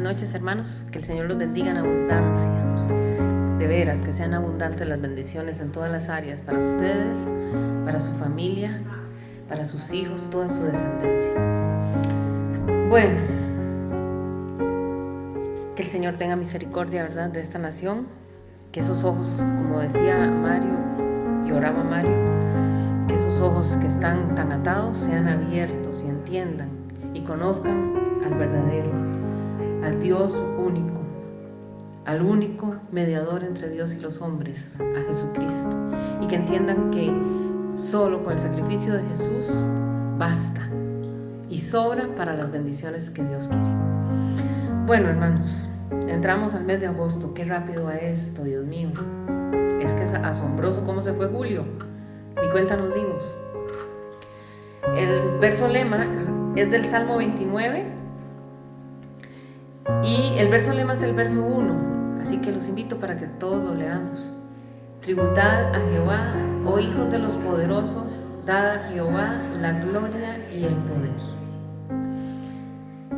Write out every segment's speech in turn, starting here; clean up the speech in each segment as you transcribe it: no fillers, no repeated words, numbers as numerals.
noches, hermanos. Que el Señor los bendiga en abundancia. De veras, que sean abundantes las bendiciones en todas las áreas, para ustedes, para su familia, para sus hijos, toda su descendencia. Bueno, que el Señor tenga misericordia, ¿verdad?, de esta nación. Que esos ojos, como decía Mario, y oraba Mario, que esos ojos que están tan atados sean abiertos y entiendan y conozcan al verdadero, al Dios único, al único mediador entre Dios y los hombres, a Jesucristo, y que entiendan que solo con el sacrificio de Jesús basta y sobra para las bendiciones que Dios quiere. Bueno, hermanos, entramos al mes de agosto. Qué rápido va esto, Dios mío. Es que es asombroso cómo se fue julio, ni cuenta nos dimos. El verso lema es del Salmo 29 y el verso lema es el verso 1, así que los invito para que todos lo leamos. Tributad a Jehová, oh hijos de los poderosos, dad a Jehová la gloria y el poder.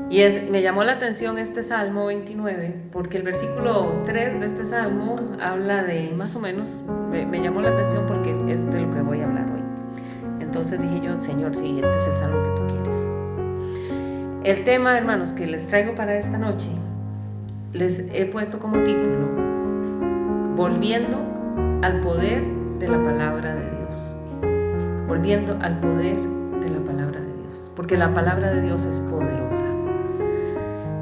Y me llamó la atención este Salmo 29, porque el versículo 3 de este Salmo habla de, más o menos, me llamó la atención porque es de lo que voy a hablar hoy. Entonces dije yo, Señor, sí, este es el Salmo que tú quieres. El tema, hermanos, que les traigo para esta noche, les he puesto como título, Volviendo al poder de la palabra de Dios. Volviendo al poder de la palabra de Dios, porque la palabra de Dios es poderosa.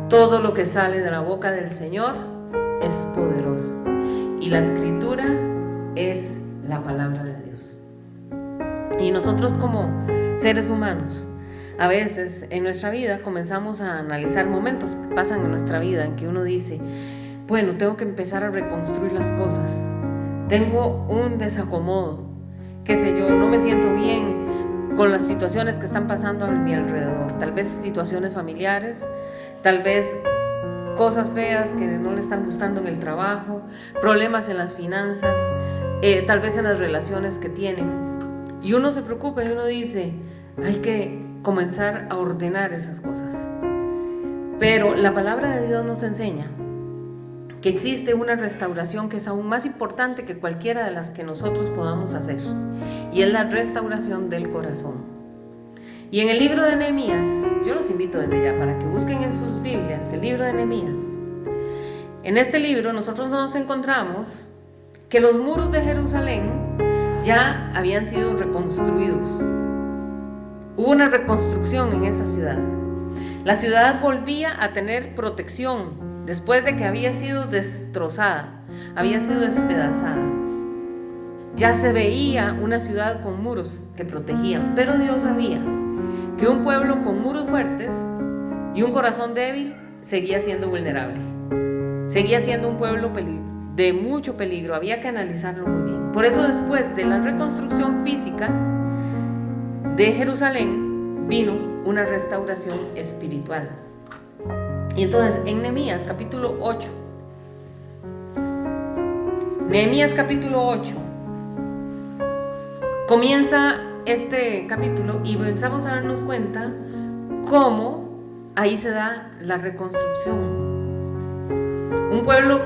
Todo lo que sale de la boca del Señor es poderoso. Y la Escritura es la palabra de Dios. Y nosotros como seres humanos, a veces en nuestra vida comenzamos a analizar momentos que pasan en nuestra vida en que uno dice, bueno, tengo que empezar a reconstruir las cosas. Tengo un desacomodo, qué sé yo, no me siento bien con las situaciones que están pasando a mi alrededor. Tal vez situaciones familiares, tal vez cosas feas que no le están gustando en el trabajo, problemas en las finanzas, tal vez en las relaciones que tienen. Y uno se preocupa y uno dice, hay que comenzar a ordenar esas cosas. Pero la palabra de Dios nos enseña que existe una restauración que es aún más importante que cualquiera de las que nosotros podamos hacer, y es la restauración del corazón. Y en el libro de Nehemías, yo los invito desde ya para que busquen en sus Biblias el libro de Nehemías. En este libro nosotros nos encontramos que los muros de Jerusalén ya habían sido reconstruidos. Hubo una reconstrucción en esa ciudad. La ciudad volvía a tener protección después de que había sido destrozada, había sido despedazada. Ya se veía una ciudad con muros que protegían, pero Dios sabía que un pueblo con muros fuertes y un corazón débil seguía siendo vulnerable. Seguía siendo un pueblo de mucho peligro, había que analizarlo muy bien. Por eso después de la reconstrucción física de Jerusalén vino una restauración espiritual. Y entonces en Nehemías capítulo 8, comienza este capítulo y comenzamos a darnos cuenta cómo ahí se da la reconstrucción. Un pueblo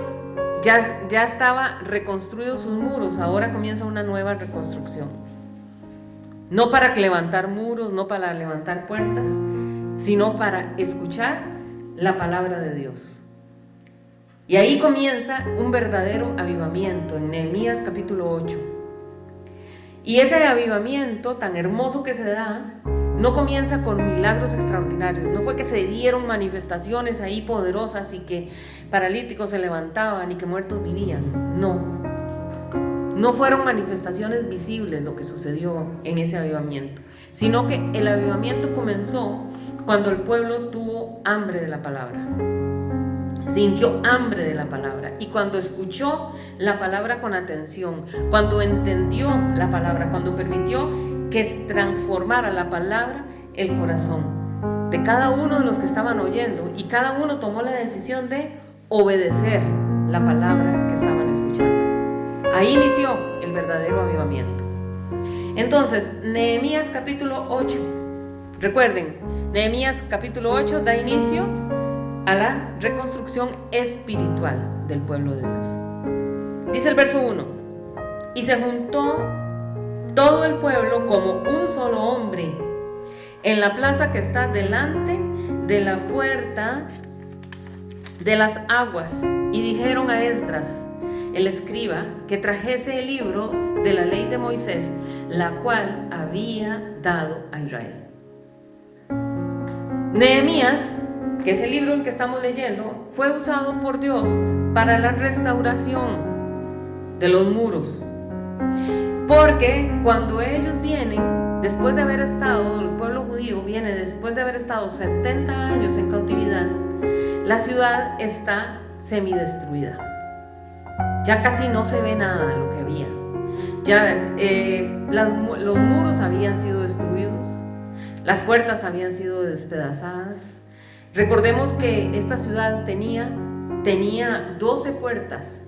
ya estaba reconstruido sus muros, ahora comienza una nueva reconstrucción. No para levantar muros, no para levantar puertas, sino para escuchar la palabra de Dios. Y ahí comienza un verdadero avivamiento en Nehemías capítulo 8. Y ese avivamiento tan hermoso que se da no comienza con milagros extraordinarios. No fue que se dieron manifestaciones ahí poderosas y que paralíticos se levantaban y que muertos vivían. No fueron manifestaciones visibles lo que sucedió en ese avivamiento, sino que el avivamiento comenzó cuando el pueblo tuvo hambre de la palabra, sintió hambre de la palabra, y cuando escuchó la palabra con atención, cuando entendió la palabra, cuando permitió que transformara la palabra el corazón de cada uno de los que estaban oyendo, y cada uno tomó la decisión de obedecer la palabra que estaban escuchando. Ahí inició el verdadero avivamiento. Entonces, Nehemías capítulo 8, recuerden, Nehemías capítulo 8 da inicio a la reconstrucción espiritual del pueblo de Dios. Dice el verso 1: y se juntó todo el pueblo como un solo hombre en la plaza que está delante de la puerta de las aguas, y dijeron a Esdras, el escriba, que trajese el libro de la ley de Moisés, la cual había dado a Israel. Nehemías, que es el libro en que estamos leyendo, fue usado por Dios para la restauración de los muros. Porque cuando ellos vienen, después de haber estado, el pueblo judío viene después de haber estado 70 años en cautividad, la ciudad está semidestruida. Ya casi no se ve nada de lo que había. Ya los muros habían sido destruidos, las puertas habían sido despedazadas. Recordemos que esta ciudad tenía 12 puertas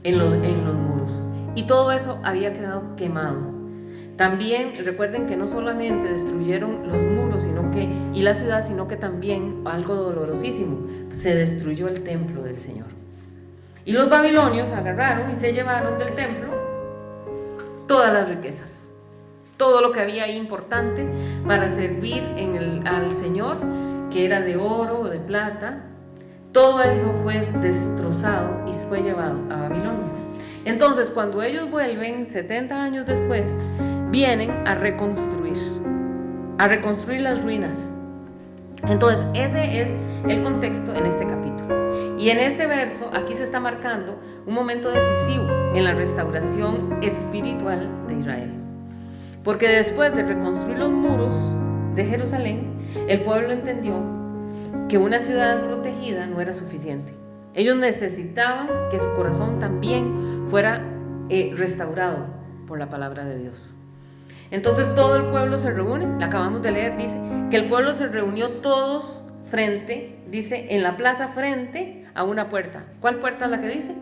en los muros, y todo eso había quedado quemado. También recuerden que no solamente destruyeron los muros y la ciudad, sino que también, algo dolorosísimo, se destruyó el templo del Señor. Y los babilonios agarraron y se llevaron del templo todas las riquezas, todo lo que había ahí importante para servir al Señor, que era de oro o de plata. Todo eso fue destrozado y fue llevado a Babilonia. Entonces, cuando ellos vuelven 70 años después, vienen a reconstruir las ruinas. Entonces, ese es el contexto en este capítulo. Y en este verso, aquí se está marcando un momento decisivo en la restauración espiritual de Israel. Porque después de reconstruir los muros de Jerusalén, el pueblo entendió que una ciudad protegida no era suficiente. Ellos necesitaban que su corazón también fuera restaurado por la palabra de Dios. Entonces todo el pueblo se reúne, la acabamos de leer, dice que el pueblo se reunió todos frente, dice, en la plaza frente a una puerta. ¿Cuál puerta es la que dice?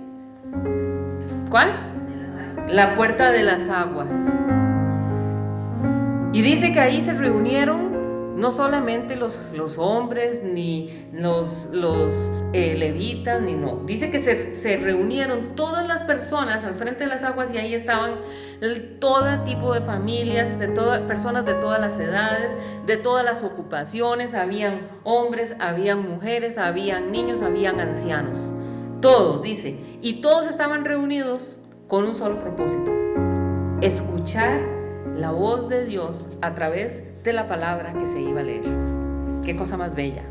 ¿Cuál? La puerta de las aguas. Y dice que ahí se reunieron no solamente los hombres, ni los levitas, ni no. Dice que se reunieron todas las personas al frente de las aguas, y ahí estaban todo tipo de familias, personas de todas las edades, de todas las ocupaciones. Habían hombres, habían mujeres, habían niños, habían ancianos. Todos, dice. Y todos estaban reunidos con un solo propósito: escuchar la voz de Dios a través de la palabra que se iba a leer. Qué cosa más bella.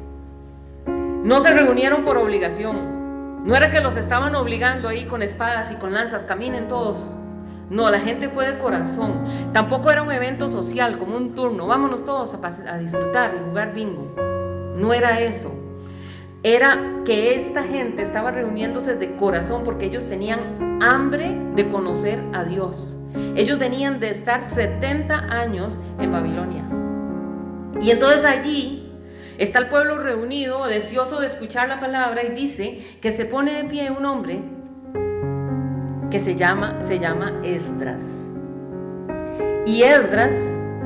No se reunieron por obligación. No era que los estaban obligando ahí con espadas y con lanzas, caminen todos. No, la gente fue de corazón. Tampoco era un evento social como un turno, vámonos todos a disfrutar y jugar bingo. No era eso. Era que esta gente estaba reuniéndose de corazón porque ellos tenían hambre de conocer a Dios. Ellos venían de estar 70 años en Babilonia. Y entonces allí está el pueblo reunido, deseoso de escuchar la palabra, y dice que se pone de pie un hombre que se llama Esdras. Y Esdras,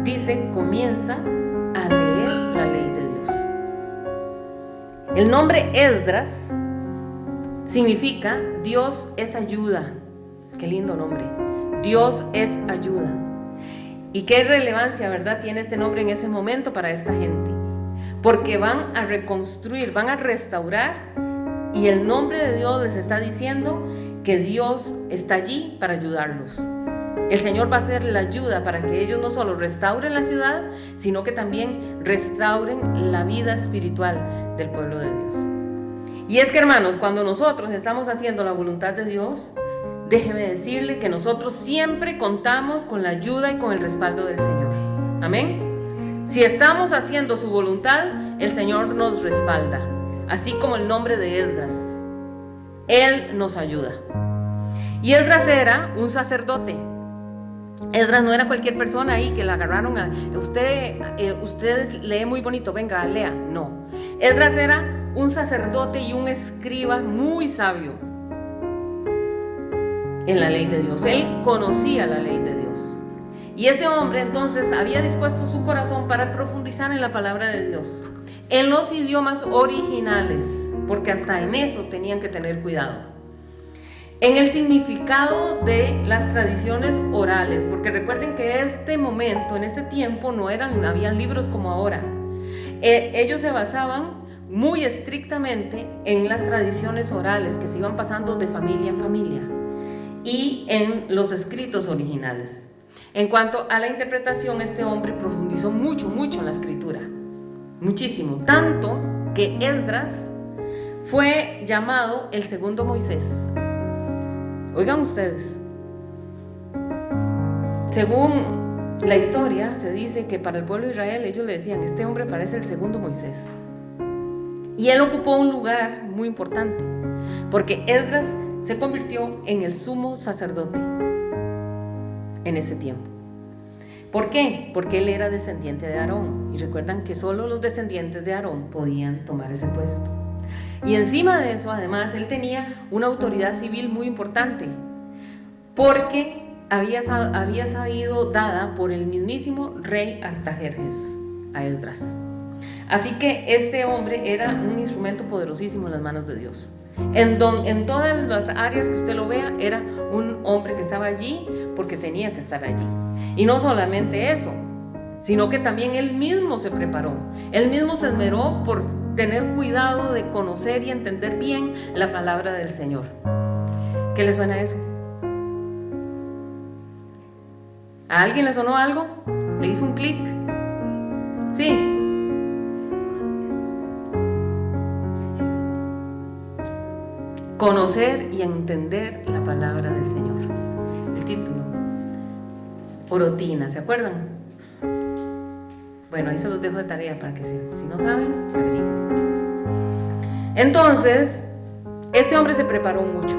dice, comienza a leer la ley de Dios. El nombre Esdras significa Dios es ayuda. Qué lindo nombre. Dios es ayuda. Y qué relevancia, ¿verdad?, tiene este nombre en ese momento para esta gente. Porque van a reconstruir, van a restaurar, y el nombre de Dios les está diciendo que Dios está allí para ayudarlos. El Señor va a ser la ayuda para que ellos no solo restauren la ciudad, sino que también restauren la vida espiritual del pueblo de Dios. Y es que, hermanos, cuando nosotros estamos haciendo la voluntad de Dios, déjeme decirle que nosotros siempre contamos con la ayuda y con el respaldo del Señor. Amén. Si estamos haciendo su voluntad, el Señor nos respalda, así como el nombre de Esdras. Él nos ayuda. Y Esdras era un sacerdote. Esdras no era cualquier persona ahí que la agarraron ustedes leen muy bonito, venga, lea. No. Esdras era un sacerdote y un escriba muy sabio en la ley de Dios. Él conocía la ley de Dios. Y este hombre entonces había dispuesto su corazón para profundizar en la palabra de Dios. en los idiomas originales, porque hasta en eso tenían que tener cuidado. En el significado de las tradiciones orales, porque recuerden que este momento, en este tiempo, no habían libros como ahora. Ellos se basaban muy estrictamente en las tradiciones orales que se iban pasando de familia en familia y en los escritos originales. En cuanto a la interpretación, este hombre profundizó mucho en la escritura, muchísimo, tanto que Esdras fue llamado el segundo Moisés. Oigan ustedes, según la historia se dice que para el pueblo de Israel ellos le decían: este hombre parece el segundo Moisés. Y él ocupó un lugar muy importante, porque Esdras se convirtió en el sumo sacerdote en ese tiempo. ¿Por qué? Porque él era descendiente de Aarón, y recuerdan que solo los descendientes de Aarón podían tomar ese puesto. Y encima de eso, además, él tenía una autoridad civil muy importante, porque había sido dada por el mismísimo rey Artajerjes a Esdras. Así que este hombre era un instrumento poderosísimo en las manos de Dios. En todas las áreas que usted lo vea, era un hombre que estaba allí porque tenía que estar allí. Y no solamente eso, sino que también él mismo se preparó. Él mismo se esmeró por tener cuidado de conocer y entender bien la palabra del Señor. ¿Qué le suena eso? ¿A alguien le sonó algo? ¿Le hizo un clic? Sí. Conocer y entender la palabra del Señor. El título: Orotina, ¿se acuerdan? Bueno, ahí se los dejo de tarea para que si no saben, averigüen. Entonces, este hombre se preparó mucho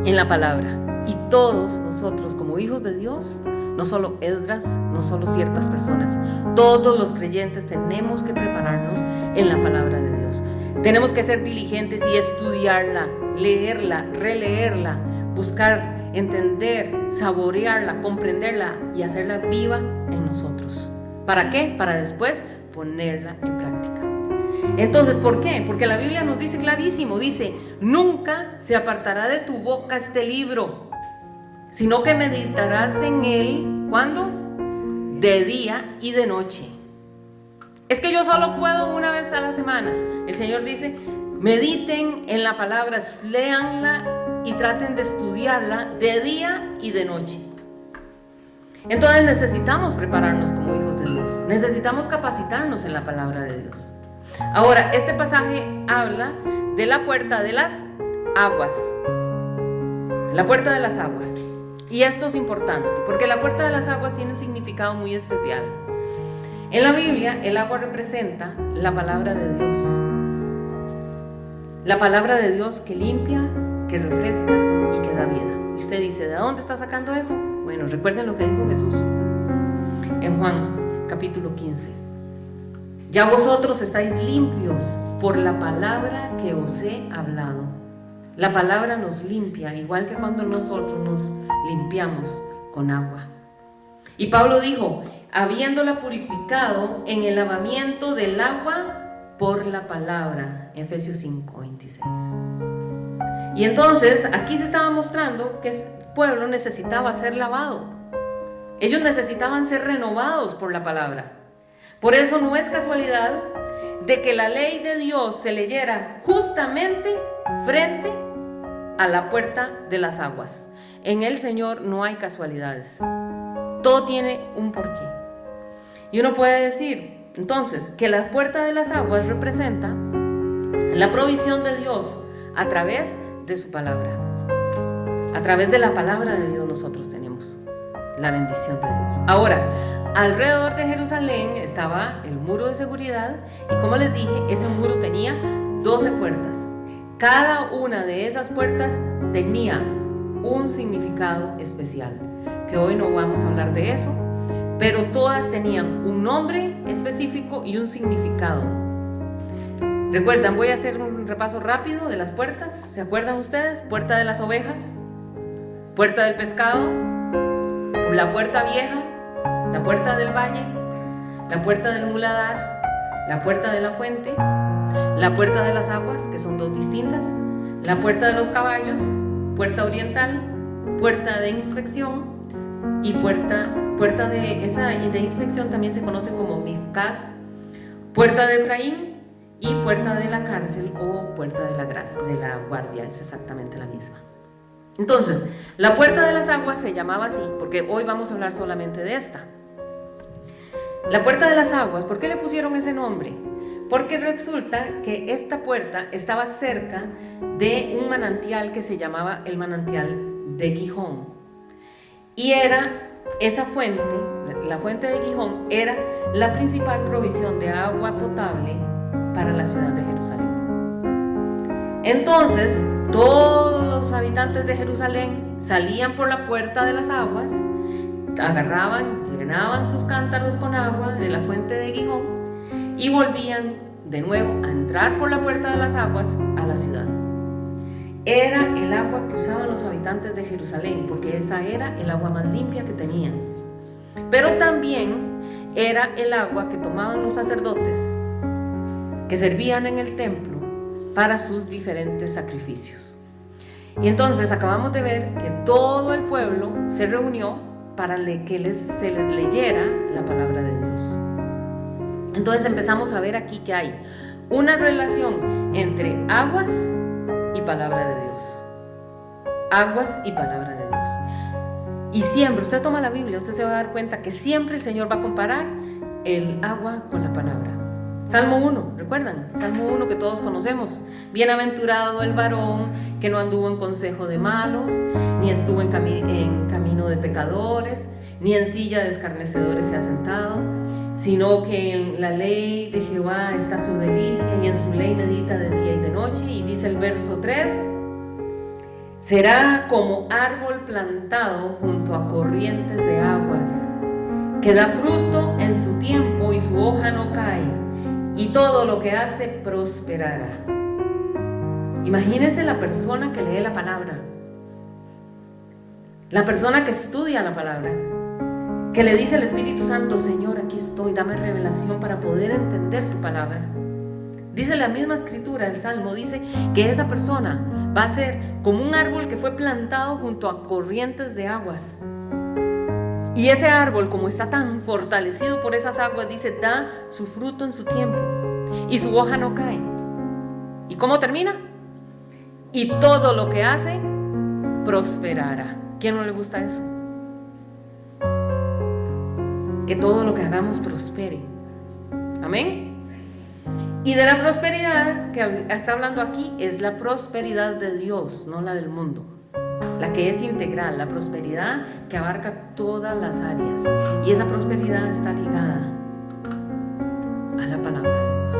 en la palabra, y todos nosotros como hijos de Dios, no solo Esdras, no solo ciertas personas, todos los creyentes tenemos que prepararnos en la palabra de Dios. Tenemos que ser diligentes y estudiarla, leerla, releerla, buscar, entender, saborearla, comprenderla y hacerla viva en nosotros. ¿Para qué? Para después ponerla en práctica. Entonces, ¿por qué? Porque la Biblia nos dice clarísimo, dice: nunca se apartará de tu boca este libro, sino que meditarás en él, ¿cuándo? De día y de noche. Es que yo solo puedo una vez a la semana. El Señor dice: mediten en la palabra, léanla y traten de estudiarla de día y de noche. Entonces necesitamos prepararnos como hijos de Dios, necesitamos capacitarnos en la palabra de Dios. Ahora, este pasaje habla de la puerta de las aguas. La puerta de las aguas. Y esto es importante, porque la puerta de las aguas tiene un significado muy especial. En la Biblia, el agua representa la palabra de Dios. La palabra de Dios que limpia, que refresca y que da vida. Y usted dice: ¿de dónde está sacando eso? Bueno, recuerden lo que dijo Jesús en Juan capítulo 15. Ya vosotros estáis limpios por la palabra que os he hablado. La palabra nos limpia, igual que cuando nosotros nos limpiamos con agua. Y Pablo dijo: habiéndola purificado en el lavamiento del agua por la palabra. Efesios 5:26. Y entonces aquí se estaba mostrando que el pueblo necesitaba ser lavado. Ellos necesitaban ser renovados por la palabra. Por eso no es casualidad de que la ley de Dios se leyera justamente frente a la puerta de las aguas. En el Señor no hay casualidades. Todo tiene un porqué. Y uno puede decir, entonces, que la puerta de las aguas representa la provisión de Dios a través de su palabra. A través de la palabra de Dios nosotros tenemos la bendición de Dios. Ahora, alrededor de Jerusalén estaba el muro de seguridad, y como les dije, ese muro tenía 12 puertas. Cada una de esas puertas tenía un significado especial, que hoy no vamos a hablar de eso, pero todas tenían un nombre específico y un significado. ¿Recuerdan? Voy a hacer un repaso rápido de las puertas. ¿Se acuerdan ustedes? Puerta de las ovejas, puerta del pescado, la puerta vieja, la puerta del valle, la puerta del muladar, la puerta de la fuente, la puerta de las aguas, que son dos distintas, la puerta de los caballos, puerta oriental, puerta de inspección y puerta de inspección también se conoce como Mifkat, puerta de Efraín y puerta de la cárcel o puerta de la guardia, es exactamente la misma. Entonces, la puerta de las aguas se llamaba así porque hoy vamos a hablar solamente de esta. La puerta de las aguas, ¿por qué le pusieron ese nombre? Porque resulta que esta puerta estaba cerca de un manantial que se llamaba el manantial de Gihón. Y era esa fuente, la fuente de Gihón, era la principal provisión de agua potable para la ciudad de Jerusalén. Entonces, todos los habitantes de Jerusalén salían por la puerta de las aguas, agarraban, llenaban sus cántaros con agua de la fuente de Gihón y volvían de nuevo a entrar por la puerta de las aguas a la ciudad. Era el agua que usaban los habitantes de Jerusalén, porque esa era el agua más limpia que tenían. Pero también era el agua que tomaban los sacerdotes que servían en el templo para sus diferentes sacrificios. Y entonces acabamos de ver que todo el pueblo se reunió para que se les leyera la palabra de Dios. Entonces empezamos a ver aquí que hay una relación entre aguas y palabra de Dios. Aguas y palabra de Dios. Y siempre, usted toma la Biblia, usted se va a dar cuenta que siempre el Señor va a comparar el agua con la palabra. Salmo 1, ¿recuerdan? Salmo 1 que todos conocemos. Bienaventurado el varón que no anduvo en consejo de malos, ni estuvo en camino de pecadores, ni en silla de escarnecedores se ha sentado, sino que en la ley de Jehová está su delicia y en su ley medita de día y de noche. Y dice el verso 3, será como árbol plantado junto a corrientes de aguas, que da fruto en su tiempo y su hoja no cae, y todo lo que hace prosperará. Imagínese la persona que lee la palabra, la persona que estudia la palabra, que le dice al Espíritu Santo, Señor, aquí estoy, dame revelación para poder entender tu palabra. Dice la misma escritura, el Salmo dice que esa persona va a ser como un árbol que fue plantado junto a corrientes de aguas. Y ese árbol, como está tan fortalecido por esas aguas, dice, da su fruto en su tiempo y su hoja no cae. ¿Y cómo termina? Y todo lo que hace prosperará. ¿Quién no le gusta eso? Que todo lo que hagamos prospere. Amén. Y de la prosperidad que está hablando aquí es la prosperidad de Dios, no la del mundo. La que es integral, la prosperidad que abarca todas las áreas. Y esa prosperidad está ligada a la palabra de Dios.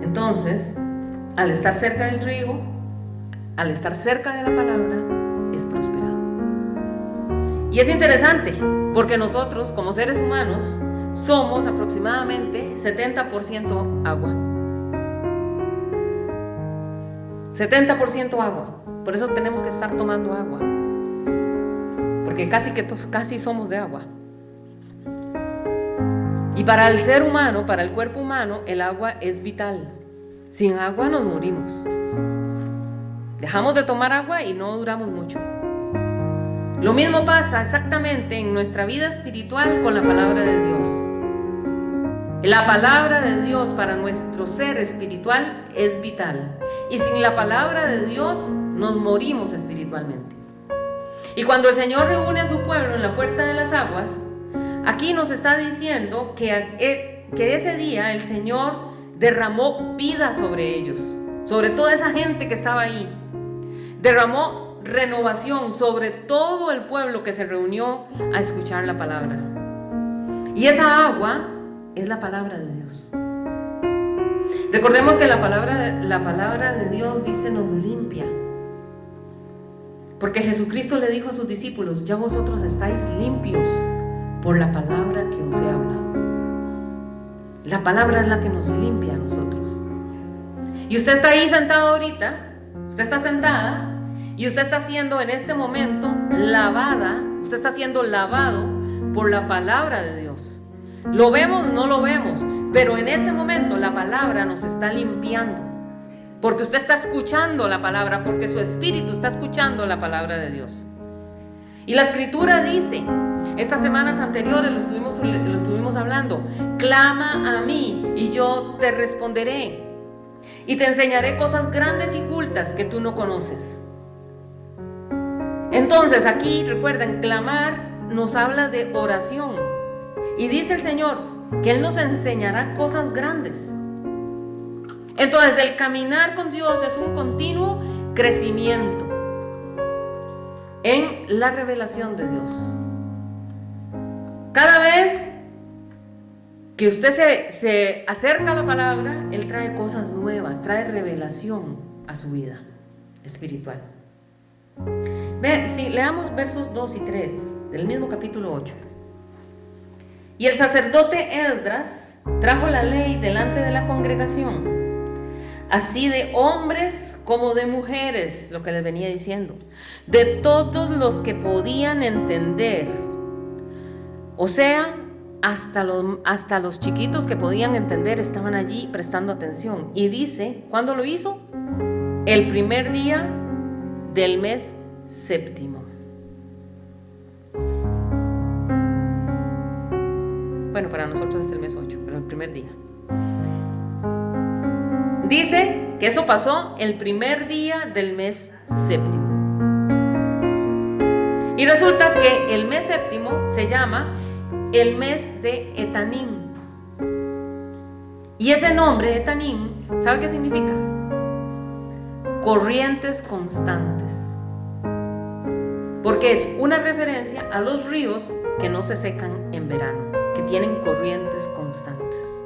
Entonces, al estar cerca del río, al estar cerca de la palabra, es prosperado. Y es interesante, porque nosotros, como seres humanos, somos aproximadamente 70% agua. 70% agua. Por eso tenemos que estar tomando agua, porque casi somos de agua. Y para el ser humano, para el cuerpo humano, el agua es vital. Sin agua nos morimos. Dejamos de tomar agua y no duramos mucho. Lo mismo pasa exactamente en nuestra vida espiritual con la palabra de Dios. La palabra de Dios para nuestro ser espiritual es vital. Y sin la palabra de Dios nos morimos espiritualmente. Y cuando el Señor reúne a su pueblo en la puerta de las aguas, aquí nos está diciendo que ese día el Señor derramó vida sobre ellos, sobre toda esa gente que estaba ahí. Derramó renovación sobre todo el pueblo que se reunió a escuchar la palabra. Y esa agua es la palabra de Dios. Recordemos que la palabra de Dios dice nos limpia. Porque Jesucristo le dijo a sus discípulos, ya vosotros estáis limpios por la palabra que os he hablado. La palabra es la que nos limpia a nosotros. Y usted está ahí sentado ahorita, usted está sentada y usted está siendo en este momento lavada, usted está siendo lavado por la palabra de Dios. Lo vemos, no lo vemos, pero en este momento la palabra nos está limpiando, porque usted está escuchando la palabra, porque su espíritu está escuchando la palabra de Dios. Y la escritura dice, estas semanas anteriores lo estuvimos hablando: clama a mí y yo te responderé y te enseñaré cosas grandes y ocultas que tú no conoces. Entonces aquí recuerden, clamar nos habla de oración, y dice el Señor que Él nos enseñará cosas grandes. Entonces el caminar con Dios es un continuo crecimiento en la revelación de Dios. Cada vez que usted se acerca a la palabra, Él trae cosas nuevas, trae revelación a su vida espiritual. Ve, si leamos versos 2 y 3 del mismo capítulo 8. Y el sacerdote Esdras trajo la ley delante de la congregación, así de hombres como de mujeres, lo que les venía diciendo, de todos los que podían entender. O sea, hasta los chiquitos que podían entender estaban allí prestando atención. Y dice, ¿cuándo lo hizo? El primer día del mes séptimo. Bueno, para nosotros es el mes 8, pero el primer día. Dice que eso pasó el primer día del mes séptimo. Y resulta que el mes séptimo se llama el mes de Etanim. Y ese nombre, Etanim, ¿sabe qué significa? Corrientes constantes. Porque es una referencia a los ríos que no se secan en verano, que tienen corrientes constantes.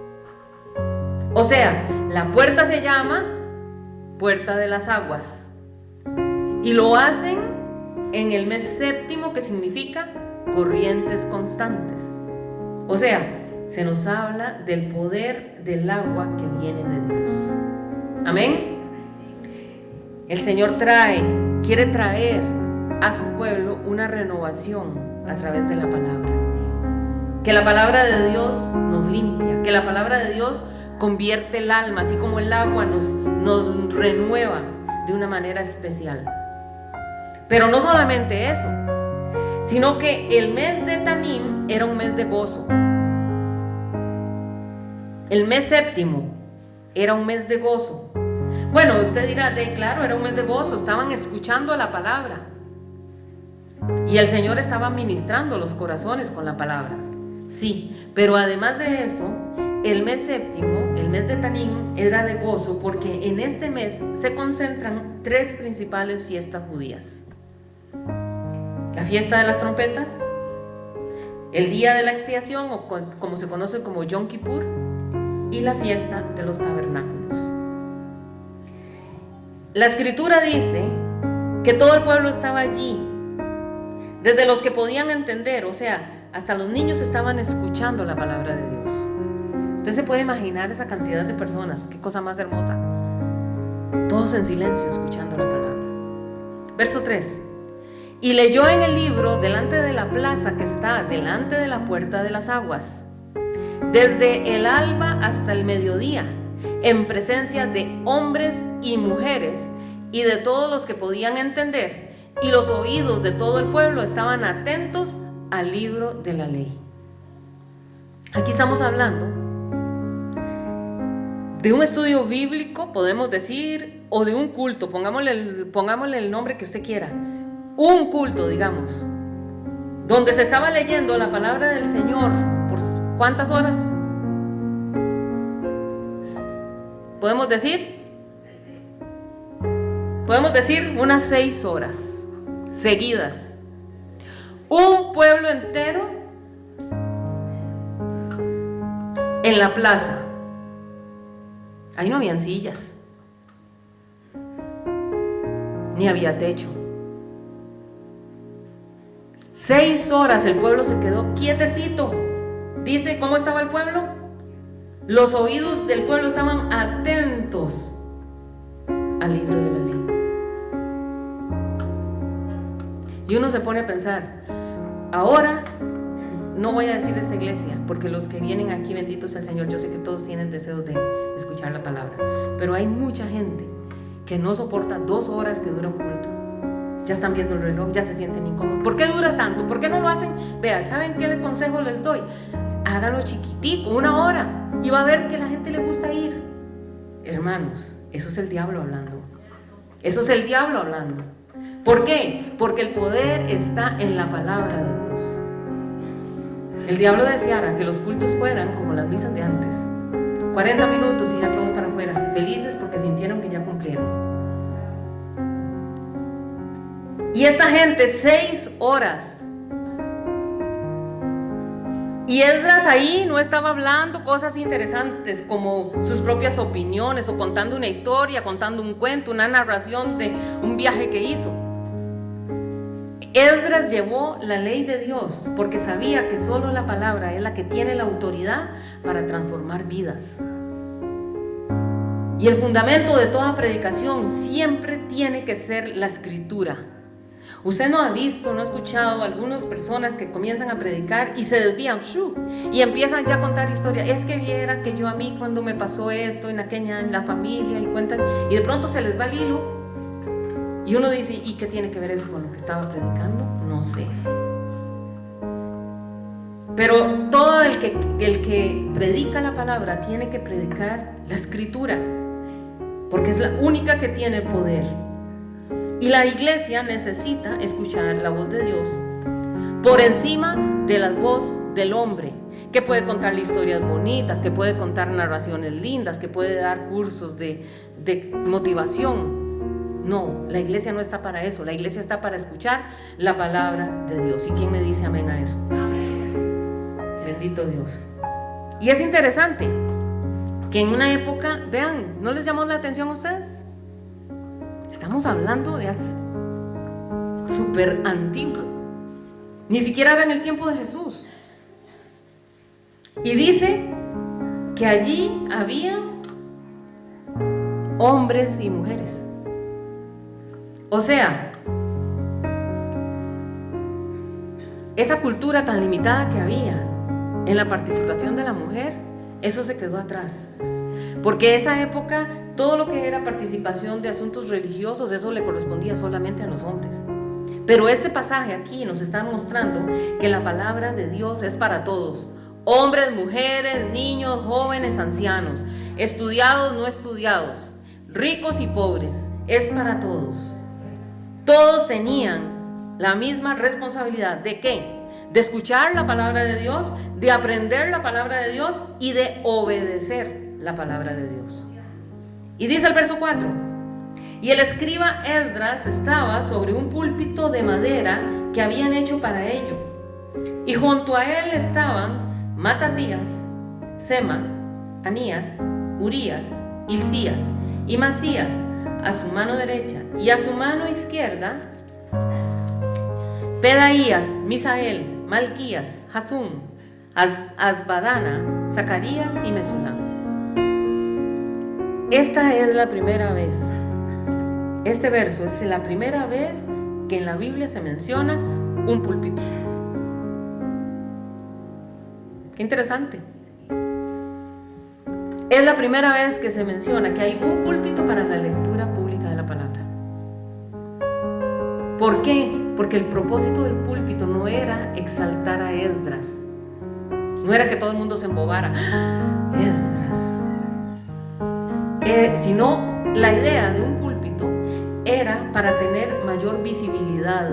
O sea, la puerta se llama Puerta de las Aguas, y lo hacen en el mes séptimo, que significa corrientes constantes. O sea, se nos habla del poder del agua que viene de Dios. Amén. El Señor quiere traer a su pueblo una renovación a través de la palabra. Que la palabra de Dios nos limpia, que la palabra de Dios convierte el alma, así como el agua nos renueva de una manera especial. Pero no solamente eso, sino que el mes de Tanim era un mes de gozo. El mes séptimo era un mes de gozo. Bueno, usted dirá, claro, era un mes de gozo, estaban escuchando la palabra y el Señor estaba ministrando los corazones con la palabra. Sí, pero además de eso, el mes séptimo, el mes de Tanim, era de gozo porque en este mes se concentran 3 principales fiestas judías: la fiesta de las trompetas, el día de la expiación, o como se conoce como Yom Kippur, y la fiesta de los tabernáculos. La escritura dice que todo el pueblo estaba allí, desde los que podían entender, o sea, hasta los niños estaban escuchando la palabra de Dios. Usted se puede imaginar esa cantidad de personas, qué cosa más hermosa, todos en silencio escuchando la palabra. Verso 3. Y leyó en el libro delante de la plaza que está delante de la puerta de las aguas, desde el alba hasta el mediodía, en presencia de hombres y mujeres y de todos los que podían entender, y los oídos de todo el pueblo estaban atentos al libro de la ley. Aquí estamos hablando de un estudio bíblico, podemos decir, o de un culto, pongámosle el nombre que usted quiera, un culto, digamos, donde se estaba leyendo la palabra del Señor. ¿Por cuántas horas? Podemos decir unas 6 horas seguidas. Un pueblo entero en la plaza. Ahí no habían sillas, ni había techo. 6 horas el pueblo se quedó quietecito. Dice, ¿cómo estaba el pueblo? Los oídos del pueblo estaban atentos al libro de la ley. Y uno se pone a pensar, ahora no voy a decir esta iglesia, porque los que vienen aquí, bendito sea el Señor, yo sé que todos tienen deseos de escuchar la palabra, pero hay mucha gente que no soporta 2 horas que dura un culto. Ya están viendo el reloj, ya se sienten incómodos. ¿Por qué dura tanto? ¿Por qué no lo hacen? Vean, ¿saben qué consejo les doy? Háganlo chiquitico, 1 hora, y va a ver que a la gente le gusta ir. Hermanos, eso es el diablo hablando. Eso es el diablo hablando. ¿Por qué? Porque el poder está en la palabra de Dios. El diablo deseara que los cultos fueran como las misas de antes. 40 minutos y ya todos para afuera, felices porque sintieron que ya cumplieron. Y esta gente 6 horas. Y Esdras ahí no estaba hablando cosas interesantes como sus propias opiniones o contando una historia, contando un cuento, una narración de un viaje que hizo. Esdras llevó la ley de Dios porque sabía que solo la palabra es la que tiene la autoridad para transformar vidas. Y el fundamento de toda predicación siempre tiene que ser la escritura. Usted no ha visto, no ha escuchado a algunas personas que comienzan a predicar y se desvían y empiezan ya a contar historias. Es que viera que yo a mí cuando me pasó esto en la familia y cuentan, y de pronto se les va el hilo y uno dice, ¿y qué tiene que ver eso con lo que estaba predicando? No sé. Pero todo el que predica la palabra tiene que predicar la escritura, porque es la única que tiene poder. Y la iglesia necesita escuchar la voz de Dios por encima de la voz del hombre, que puede contarle historias bonitas, que puede contar narraciones lindas, que puede dar cursos de motivación. No, la iglesia no está para eso. La iglesia está para escuchar la palabra de Dios. ¿Y quién me dice amén a eso? Amén. Bendito Dios. Y es interesante que en una época, vean, ¿no les llamó la atención a ustedes? Estamos hablando de súper antiguo. Ni siquiera era en el tiempo de Jesús. Y dice que allí había hombres y mujeres. O sea, esa cultura tan limitada que había en la participación de la mujer, eso se quedó atrás. Porque esa época, todo lo que era participación de asuntos religiosos, eso le correspondía solamente a los hombres. Pero este pasaje aquí nos está mostrando que la palabra de Dios es para todos. Hombres, mujeres, niños, jóvenes, ancianos, estudiados, no estudiados, ricos y pobres, es para todos. Todos tenían la misma responsabilidad. ¿De qué? De escuchar la palabra de Dios, de aprender la palabra de Dios y de obedecer la palabra de Dios. Y dice el verso 4: y el escriba Esdras estaba sobre un púlpito de madera que habían hecho para ello, y junto a él estaban Matatías, Sema, Anías, Urías, Hilcías y Masías a su mano derecha, y a su mano izquierda Pedaías, Misael, Malquías, Hasum, Asbadana, Zacarías y Mesulam. Esta es la primera vez, este verso es la primera vez que en la Biblia se menciona un púlpito. Qué interesante. Es la primera vez que se menciona que hay un púlpito para la lectura pública de la palabra. ¿Por qué? Porque el propósito del púlpito no era exaltar a Esdras, no era que todo el mundo se embobara, Esdras, sino la idea de un púlpito era para tener mayor visibilidad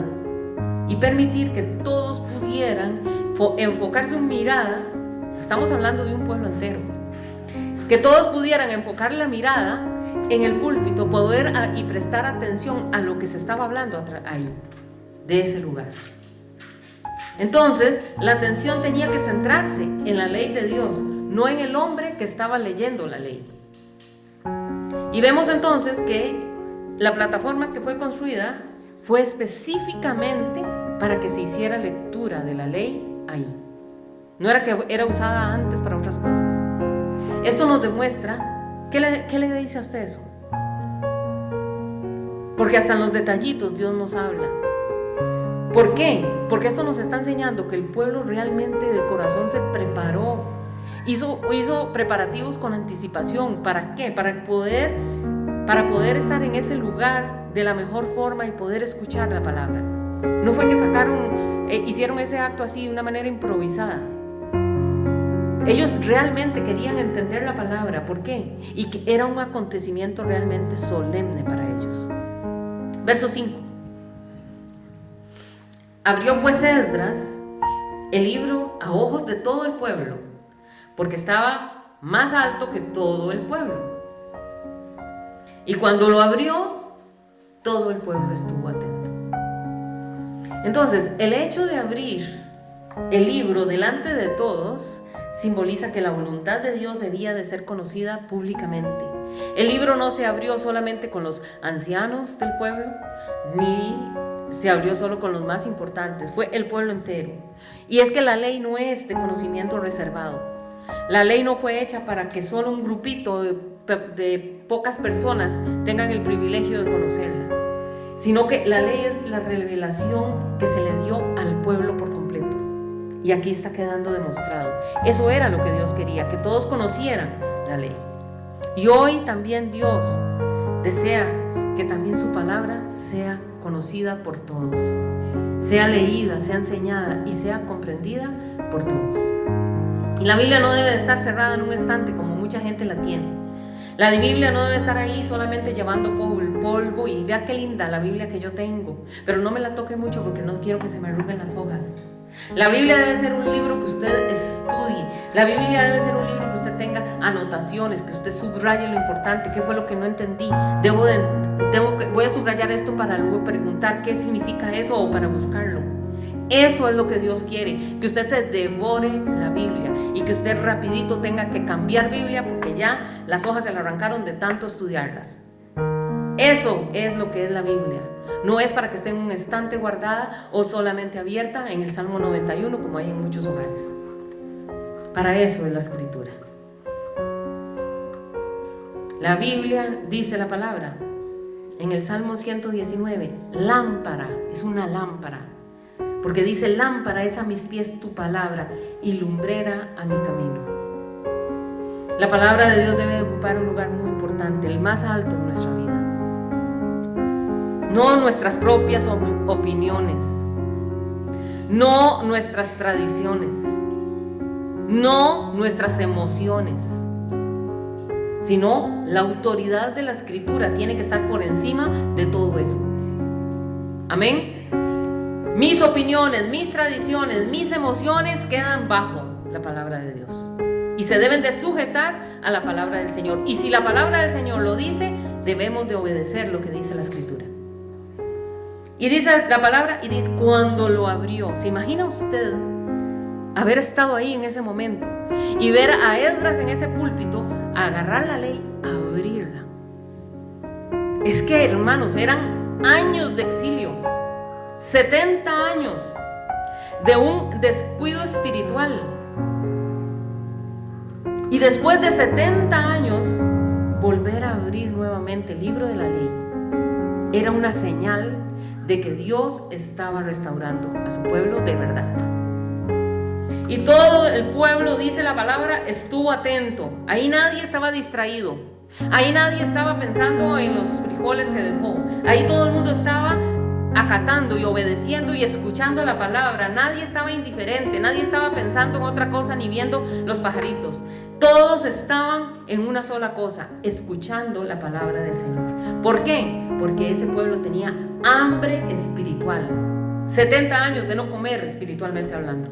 y permitir que todos pudieran enfocar su mirada. Estamos hablando de un pueblo entero, que todos pudieran enfocar la mirada en el púlpito, poder y prestar atención a lo que se estaba hablando ahí, de ese lugar. Entonces, la atención tenía que centrarse en la ley de Dios, no en el hombre que estaba leyendo la ley. Y vemos entonces que la plataforma que fue construida fue específicamente para que se hiciera lectura de la ley ahí. No era que era usada antes para otras cosas. Esto nos demuestra, ¿qué le dice a usted eso? Porque hasta en los detallitos Dios nos habla. ¿Por qué? Porque esto nos está enseñando que el pueblo realmente de corazón se preparó, hizo preparativos con anticipación. ¿Para qué? Para poder estar en ese lugar de la mejor forma y poder escuchar la palabra. No fue que hicieron ese acto así de una manera improvisada. Ellos realmente querían entender la palabra. ¿Por qué? Y que era un acontecimiento realmente solemne para ellos. Verso 5. Abrió pues Esdras el libro a ojos de todo el pueblo, porque estaba más alto que todo el pueblo. Y cuando lo abrió, todo el pueblo estuvo atento. Entonces, el hecho de abrir el libro delante de todos simboliza que la voluntad de Dios debía de ser conocida públicamente. El libro no se abrió solamente con los ancianos del pueblo, ni se abrió solo con los más importantes, fue el pueblo entero. Y es que la ley no es de conocimiento reservado. La ley no fue hecha para que solo un grupito de pocas personas tengan el privilegio de conocerla, sino que la ley es la revelación que se le dio al pueblo por completo. Y aquí está quedando demostrado. Eso era lo que Dios quería, que todos conocieran la ley. Y hoy también Dios desea que también su palabra sea conocida por todos, sea leída, sea enseñada y sea comprendida por todos. Y la Biblia no debe de estar cerrada en un estante como mucha gente la tiene. La Biblia no debe estar ahí solamente llevando polvo y vea qué linda la Biblia que yo tengo, pero no me la toque mucho porque no quiero que se me arruguen las hojas. La Biblia debe ser un libro que usted estudie. La Biblia debe ser un libro que usted tenga anotaciones, que usted subraye lo importante, qué fue lo que no entendí. Voy a subrayar esto para luego preguntar qué significa eso o para buscarlo. Eso es lo que Dios quiere, que usted se devore la Biblia y que usted rapidito tenga que cambiar Biblia porque ya las hojas se le arrancaron de tanto estudiarlas. Eso es lo que es la Biblia. No es para que esté en un estante guardada o solamente abierta en el Salmo 91 como hay en muchos hogares. Para eso es la escritura. La Biblia dice la palabra en el Salmo 119, lámpara, es una lámpara. Porque dice, lámpara es a mis pies tu palabra y lumbrera a mi camino. La palabra de Dios debe ocupar un lugar muy importante, el más alto en nuestra vida. No nuestras propias opiniones, no nuestras tradiciones, no nuestras emociones, sino la autoridad de la Escritura tiene que estar por encima de todo eso. Amén. Mis opiniones, mis tradiciones, mis emociones quedan bajo la palabra de Dios y se deben de sujetar a la palabra del Señor. Y si la palabra del Señor lo dice, debemos de obedecer lo que dice la Escritura. Y dice la palabra, y dice, cuando lo abrió. ¿Se imagina usted haber estado ahí en ese momento y ver a Esdras en ese púlpito, agarrar la ley, abrirla? Es que, hermanos, eran años de exilio. 70 años de un descuido espiritual. Y después de 70 años, volver a abrir nuevamente el libro de la ley era una señal de que Dios estaba restaurando a su pueblo de verdad. Y todo el pueblo, dice la palabra, estuvo atento. Ahí nadie estaba distraído. Ahí nadie estaba pensando en los frijoles que dejó. Ahí todo el mundo estaba acatando y obedeciendo y escuchando la palabra. Nadie estaba indiferente, nadie estaba pensando en otra cosa ni viendo los pajaritos. Todos estaban en una sola cosa, escuchando la palabra del Señor. ¿Por qué? Porque ese pueblo tenía hambre espiritual. 70 años de no comer espiritualmente hablando.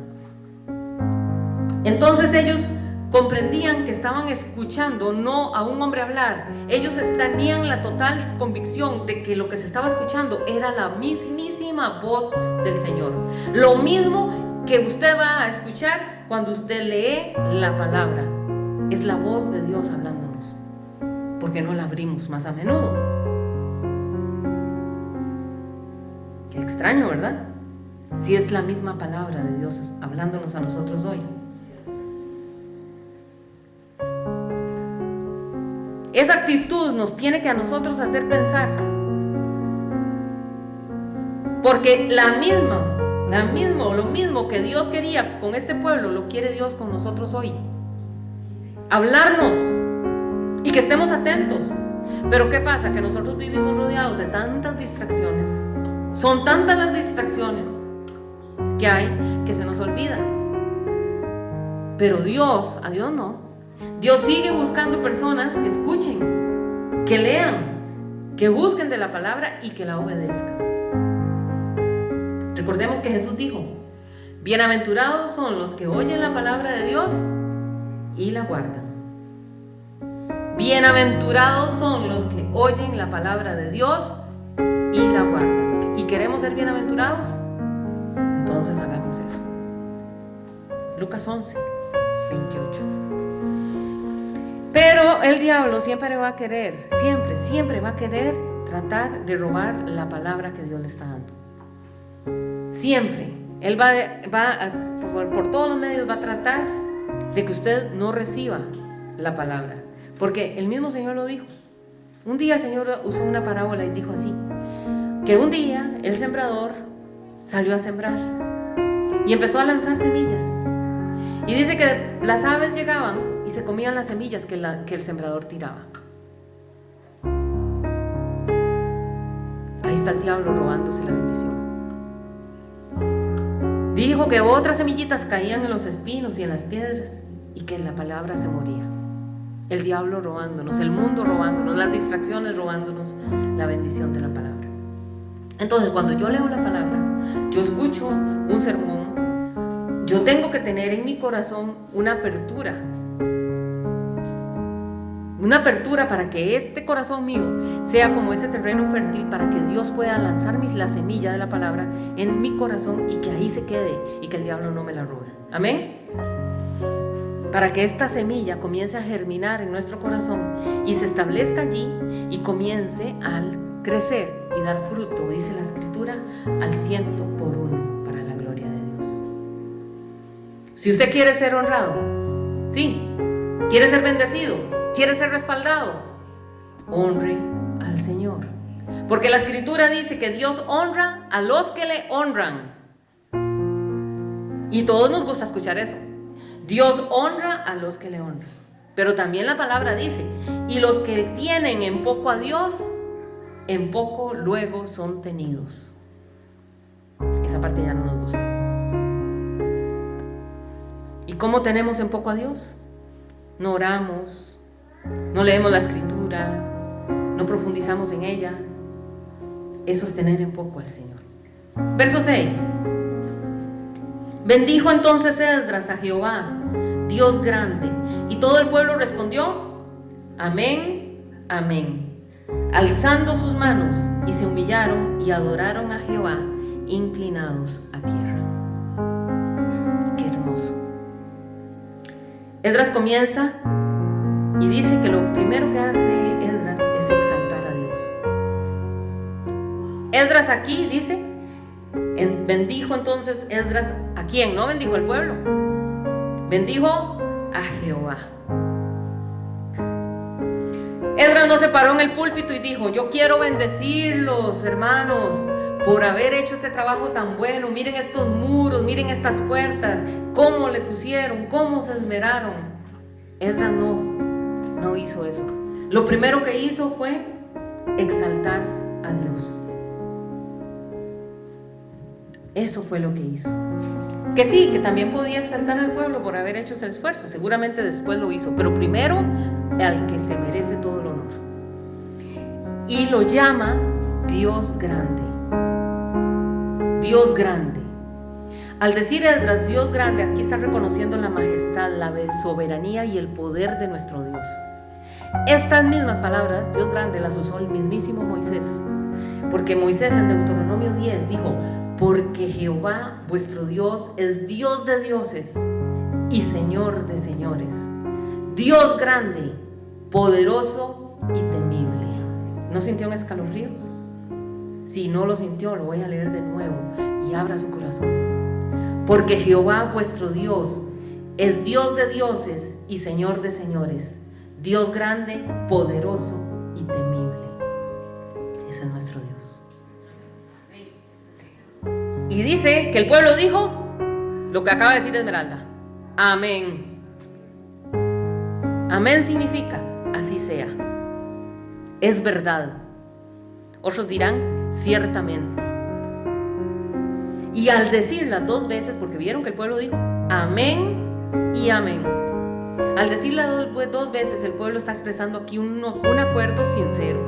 Entonces ellos comprendían que estaban escuchando no a un hombre hablar. Ellos tenían la total convicción de que lo que se estaba escuchando era la mismísima voz del Señor. Lo mismo que usted va a escuchar cuando usted lee la palabra. Es la voz de Dios hablándonos. ¿Por qué no la abrimos más a menudo? Qué extraño, ¿verdad? Si es la misma palabra de Dios hablándonos a nosotros hoy. Esa actitud nos tiene que a nosotros hacer pensar, porque la misma Lo mismo que Dios quería con este pueblo, lo quiere Dios con nosotros hoy. Hablarnos y que estemos atentos. Pero ¿qué pasa? Que nosotros vivimos rodeados de tantas distracciones. Son tantas las distracciones que hay que se nos olvida. Pero Dios, a Dios no. Dios sigue buscando personas que escuchen, que lean, que busquen de la palabra y que la obedezcan. Recordemos que Jesús dijo: bienaventurados son los que oyen la palabra de Dios y la guardan. Bienaventurados son los que oyen la palabra de Dios y la guardan. ¿Y queremos ser bienaventurados? Entonces hagamos eso. Lucas 11, 28. Pero el diablo siempre va a querer, siempre va a querer tratar de robar la palabra que Dios le está dando. Siempre. Él va por todos los medios va a tratar de que usted no reciba la palabra. Porque el mismo Señor lo dijo. Un día el Señor usó una parábola y dijo así: que un día el sembrador salió a sembrar y empezó a lanzar semillas. Y dice que las aves llegaban y se comían las semillas que el sembrador tiraba. Ahí está el diablo robándose la bendición. Dijo que otras semillitas caían en los espinos y en las piedras y que la palabra se moría. El diablo robándonos, el mundo robándonos, las distracciones robándonos la bendición de la palabra. Entonces, cuando yo leo la palabra, yo escucho un sermón, yo tengo que tener en mi corazón una apertura para que este corazón mío sea como ese terreno fértil, para que Dios pueda lanzar la semilla de la palabra en mi corazón y que ahí se quede y que el diablo no me la robe. Amén. Para que esta semilla comience a germinar en nuestro corazón y se establezca allí y comience a crecer y dar fruto, dice la Escritura, al 100% para la gloria de Dios. Si usted quiere ser honrado, sí, quiere ser bendecido, quiere ser respaldado, honre al Señor. Porque la Escritura dice que Dios honra a los que le honran. Y todos nos gusta escuchar eso. Dios honra a los que le honran. Pero también la palabra dice: y los que tienen en poco a Dios, en poco luego son tenidos. Esa parte ya no nos gusta. ¿Y cómo tenemos en poco a Dios? No oramos, no leemos la Escritura, no profundizamos en ella. Eso es tener en poco al Señor. Verso 6. Bendijo entonces Esdras a Jehová, Dios grande, y todo el pueblo respondió: amén, amén, alzando sus manos, y se humillaron y adoraron a Jehová, inclinados a tierra. Qué hermoso. Esdras comienza y dice que lo primero que hace Esdras es exaltar a Dios. Esdras aquí dice: bendijo entonces Esdras a quién, no bendijo al pueblo, bendijo a Jehová. Esdras no se paró en el púlpito y dijo: yo quiero bendecirlos, hermanos, por haber hecho este trabajo tan bueno. Miren estos muros, miren estas puertas, cómo le pusieron, cómo se esmeraron. Esdras no hizo eso. Lo primero que hizo fue exaltar a Dios. Eso fue lo que hizo. Que sí, que también podía exaltar al pueblo por haber hecho ese esfuerzo. Seguramente después lo hizo, pero primero al que se merece todo el honor. Y lo llama Dios grande. Dios grande. Al decir Esdras Dios grande, aquí está reconociendo la majestad, la soberanía y el poder de nuestro Dios. Estas mismas palabras, Dios grande, las usó el mismísimo Moisés. Porque Moisés en Deuteronomio 10 dijo: porque Jehová vuestro Dios es Dios de dioses y Señor de señores, Dios grande, poderoso y temible. ¿No sintió un escalofrío? Si no lo sintió, lo voy a leer de nuevo y abra su corazón. Porque Jehová vuestro Dios es Dios de dioses y Señor de señores, Dios grande, poderoso y temible. Ese es nuestro Dios. Y dice que el pueblo dijo lo que acaba de decir Esmeralda: amén. Amén significa así sea, es verdad. Otros dirán ciertamente. Y al decirla 2 veces, porque vieron que el pueblo dijo amén y amén, al decirla 2 veces, el pueblo está expresando aquí un acuerdo sincero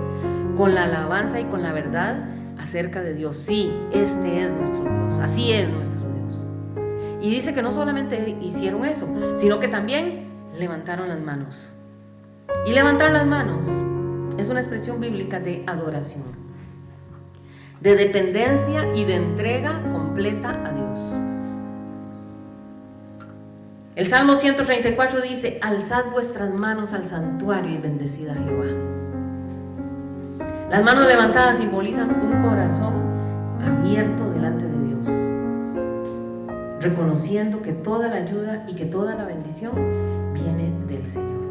con la alabanza y con la verdad acerca de Dios. Sí, este es nuestro Dios, así es nuestro Dios. Y dice que no solamente hicieron eso, sino que también levantaron las manos. Y levantar las manos es una expresión bíblica de adoración, de dependencia y de entrega completa a Dios. El Salmo 134 dice: alzad vuestras manos al santuario y bendecid a Jehová. Las manos levantadas simbolizan un corazón abierto delante de Dios, reconociendo que toda la ayuda y que toda la bendición viene del Señor.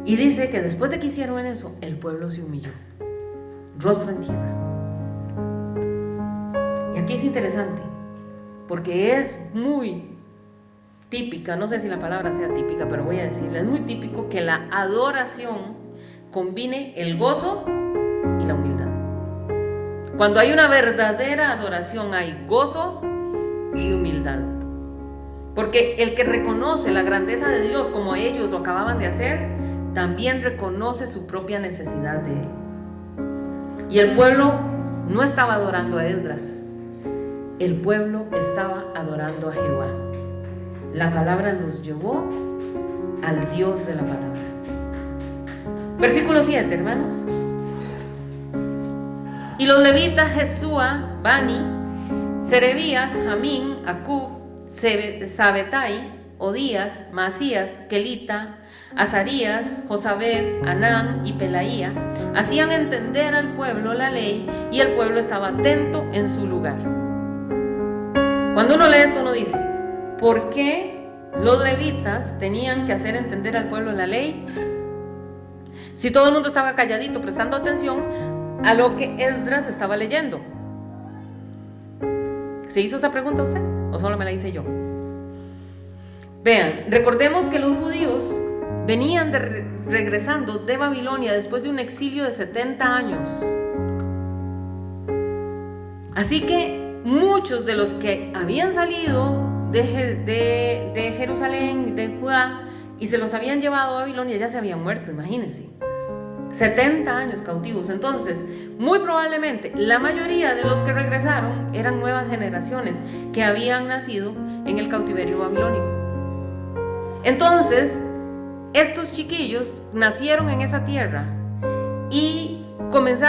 Y dice que después de que hicieron eso, el pueblo se humilló, rostro en tierra. Y aquí es interesante, porque es muy típica, no sé si la palabra sea típica, pero voy a decirle, es muy típico que la adoración combine el gozo y la humildad. Cuando hay una verdadera adoración hay gozo y humildad, porque el que reconoce la grandeza de Dios como ellos lo acababan de hacer, también reconoce su propia necesidad de Él. Y el pueblo no estaba adorando a Esdras, el pueblo estaba adorando a Jehová. La palabra los llevó al Dios de la palabra. Versículo 7, hermanos. Y los levitas Jesúa, Bani, Serebías, Jamín, Acub, Sabetai, Odías, Masías, Kelita, Azarías, Josabed, Anán y Pelaía hacían entender al pueblo la ley, y el pueblo estaba atento en su lugar. Cuando uno lee esto, uno dice: ¿por qué los levitas tenían que hacer entender al pueblo la ley? Si todo el mundo estaba calladito prestando atención a lo que Esdras estaba leyendo. ¿Se hizo esa pregunta usted o solo me la hice yo? Vean, recordemos que los judíos venían regresando de Babilonia después de un exilio de 70 años. Así que muchos de los que habían salido de Jerusalén, de Judá, y se los habían llevado a Babilonia, ya se habían muerto, imagínense. 70 años cautivos. Entonces, muy probablemente la mayoría de los que regresaron eran nuevas generaciones que habían nacido en el cautiverio babilónico. Entonces, estos chiquillos nacieron en esa tierra y comenzó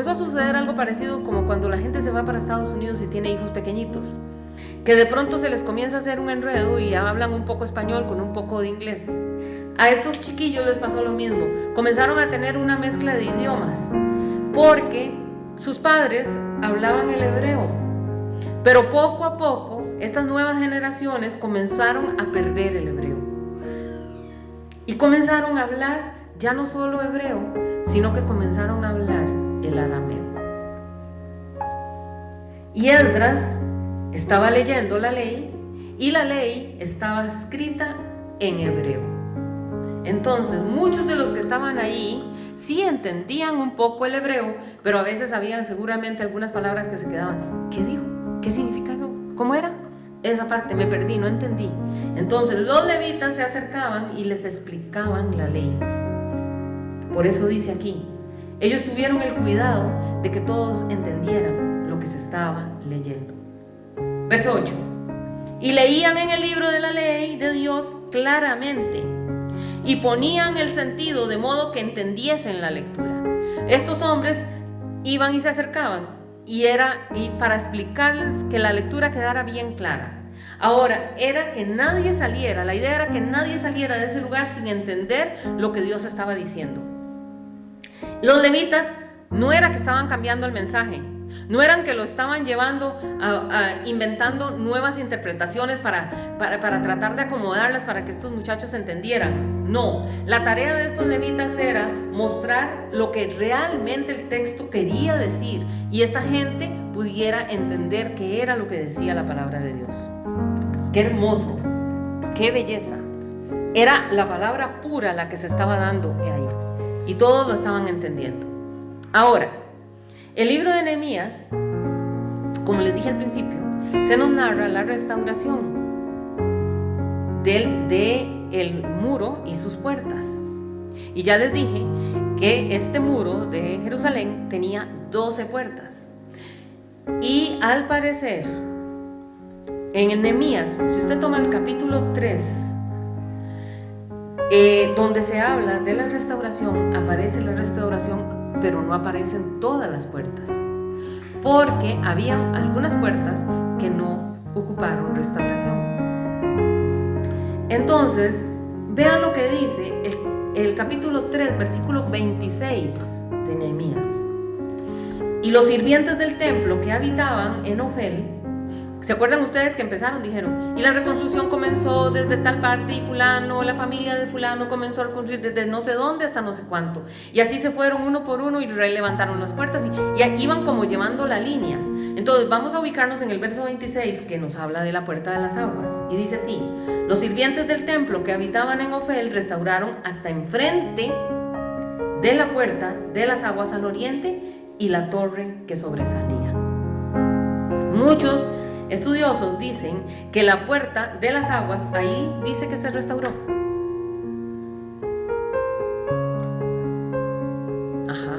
a suceder algo parecido como cuando la gente se va para Estados Unidos y tiene hijos pequeñitos, que de pronto se les comienza a hacer un enredo y hablan un poco español con un poco de inglés. A estos chiquillos les pasó lo mismo, comenzaron a tener una mezcla de idiomas, porque sus padres hablaban el hebreo, pero poco a poco estas nuevas generaciones comenzaron a perder el hebreo y comenzaron a hablar ya no solo hebreo, sino que comenzaron a hablar el arameo. Y Esdras estaba leyendo la ley, y la ley estaba escrita en hebreo. Entonces, muchos de los que estaban ahí sí entendían un poco el hebreo, pero a veces habían seguramente algunas palabras que se quedaban. ¿Qué dijo? ¿Qué significa eso? ¿Cómo era? Esa parte me perdí, no entendí. Entonces los levitas se acercaban y les explicaban la ley. Por eso dice aquí, ellos tuvieron el cuidado de que todos entendieran lo que se estaba leyendo. Verso 8. Y leían en el libro de la ley de Dios claramente, y ponían el sentido de modo que entendiesen la lectura. Estos hombres iban y se acercaban y para explicarles que la lectura quedara bien clara. Ahora, era que nadie saliera, la idea era que nadie saliera de ese lugar sin entender lo que Dios estaba diciendo. Los levitas no era que estaban cambiando el mensaje, no eran que lo estaban llevando inventando nuevas interpretaciones para tratar de acomodarlas para que estos muchachos entendieran. No, la tarea de estos levitas era mostrar lo que realmente el texto quería decir, y esta gente pudiera entender qué era lo que decía la palabra de Dios. Qué hermoso, qué belleza. Era la palabra pura la que se estaba dando ahí, y todos lo estaban entendiendo. Ahora, el libro de Nehemías, como les dije al principio, se nos narra la restauración del muro y sus puertas. Y ya les dije que este muro de Jerusalén tenía 12 puertas. Y al parecer, en Nehemías, si usted toma el capítulo 3, donde se habla de la restauración, aparece la restauración, pero no aparecen todas las puertas, porque habían algunas puertas que no ocuparon restauración. Entonces, vean lo que dice el capítulo 3, versículo 26 de Nehemías. Y los sirvientes del templo que habitaban en Ofel, ¿se acuerdan ustedes que empezaron? Dijeron, y la reconstrucción comenzó desde tal parte, y fulano, la familia de fulano comenzó a reconstruir desde no sé dónde hasta no sé cuánto. Y así se fueron uno por uno y levantaron las puertas y iban como llevando la línea. Entonces vamos a ubicarnos en el verso 26, que nos habla de la puerta de las aguas. Y dice así: los sirvientes del templo que habitaban en Ofel restauraron hasta enfrente de la puerta de las aguas al oriente y la torre que sobresalía. Muchos estudiosos dicen que la puerta de las aguas ahí dice que se restauró. Ajá.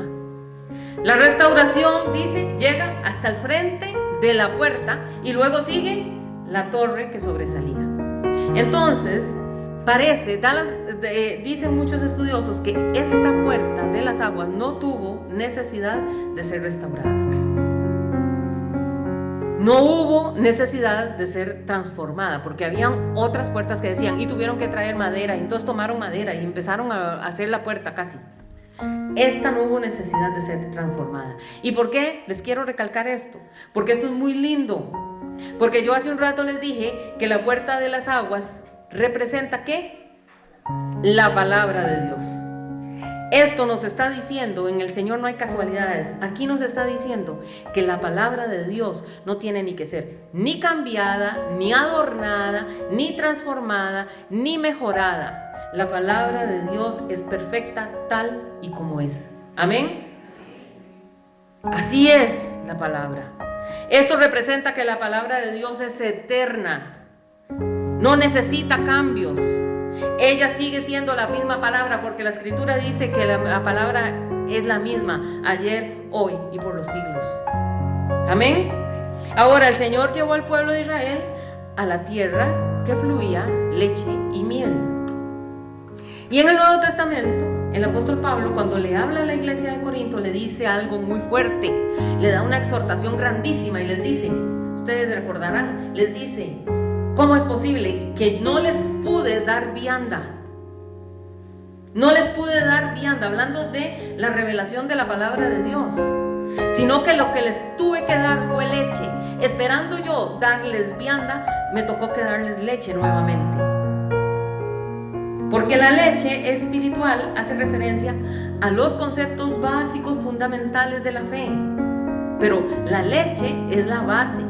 La restauración, dice, llega hasta el frente de la puerta y luego sigue la torre que sobresalía. Entonces, parece, dicen muchos estudiosos, que esta puerta de las aguas no tuvo necesidad de ser restaurada. No hubo necesidad de ser transformada, porque habían otras puertas que decían, y tuvieron que traer madera, y entonces tomaron madera y empezaron a hacer la puerta casi. Esta no hubo necesidad de ser transformada. ¿Y por qué les quiero recalcar esto? Porque esto es muy lindo. Porque yo hace un rato les dije que la puerta de las aguas representa ¿qué? La palabra de Dios. Esto nos está diciendo, en el Señor no hay casualidades. Aquí nos está diciendo que la palabra de Dios no tiene ni que ser ni cambiada, ni adornada, ni transformada, ni mejorada. La palabra de Dios es perfecta tal y como es. Amén. Así es la palabra. Esto representa que la palabra de Dios es eterna. No necesita cambios. Ella sigue siendo la misma palabra, porque la escritura dice que la palabra es la misma ayer, hoy y por los siglos. Amén. Ahora el Señor llevó al pueblo de Israel a la tierra que fluía leche y miel. Y en el Nuevo Testamento, el apóstol Pablo, cuando le habla a la iglesia de Corinto, le dice algo muy fuerte. Le da una exhortación grandísima y les dice, ustedes recordarán, les dice: ¿cómo es posible que no les pude dar vianda? No les pude dar vianda, hablando de la revelación de la palabra de Dios, sino que lo que les tuve que dar fue leche. Esperando yo darles vianda, me tocó que darles leche nuevamente. Porque la leche espiritual hace referencia a los conceptos básicos fundamentales de la fe. Pero la leche es la base.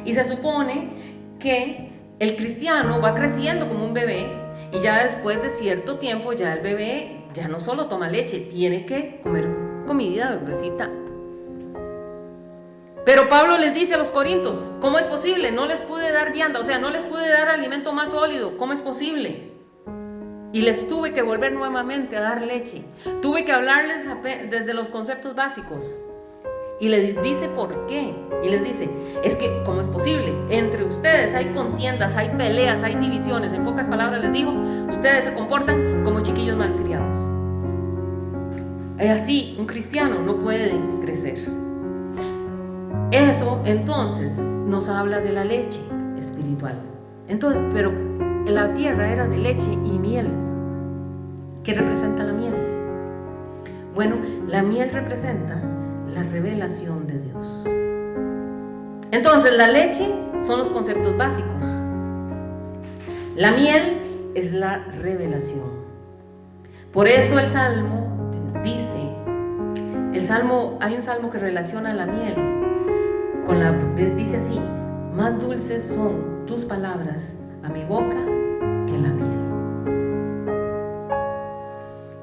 Y se supone que el cristiano va creciendo como un bebé, y ya después de cierto tiempo ya el bebé ya no solo toma leche, tiene que comer comida gruesita. Pero Pablo les dice a los corintios: ¿cómo es posible? No les pude dar vianda, o sea, no les pude dar alimento más sólido. ¿Cómo es posible? Y les tuve que volver nuevamente a dar leche. Tuve que hablarles desde los conceptos básicos. Y les dice por qué. Y les dice, es que ¿cómo es posible? Entre ustedes hay contiendas, hay peleas, hay divisiones. En pocas palabras les dijo, ustedes se comportan como chiquillos malcriados. Y así un cristiano no puede crecer. Eso entonces nos habla de la leche espiritual. Entonces, pero la tierra era de leche y miel. ¿Qué representa la miel? Bueno, la miel representa la revelación de Dios. Entonces, la leche son los conceptos básicos. La miel es la revelación. Por eso el Salmo dice, hay un salmo que relaciona la miel dice así: más dulces son tus palabras a mi boca que la miel.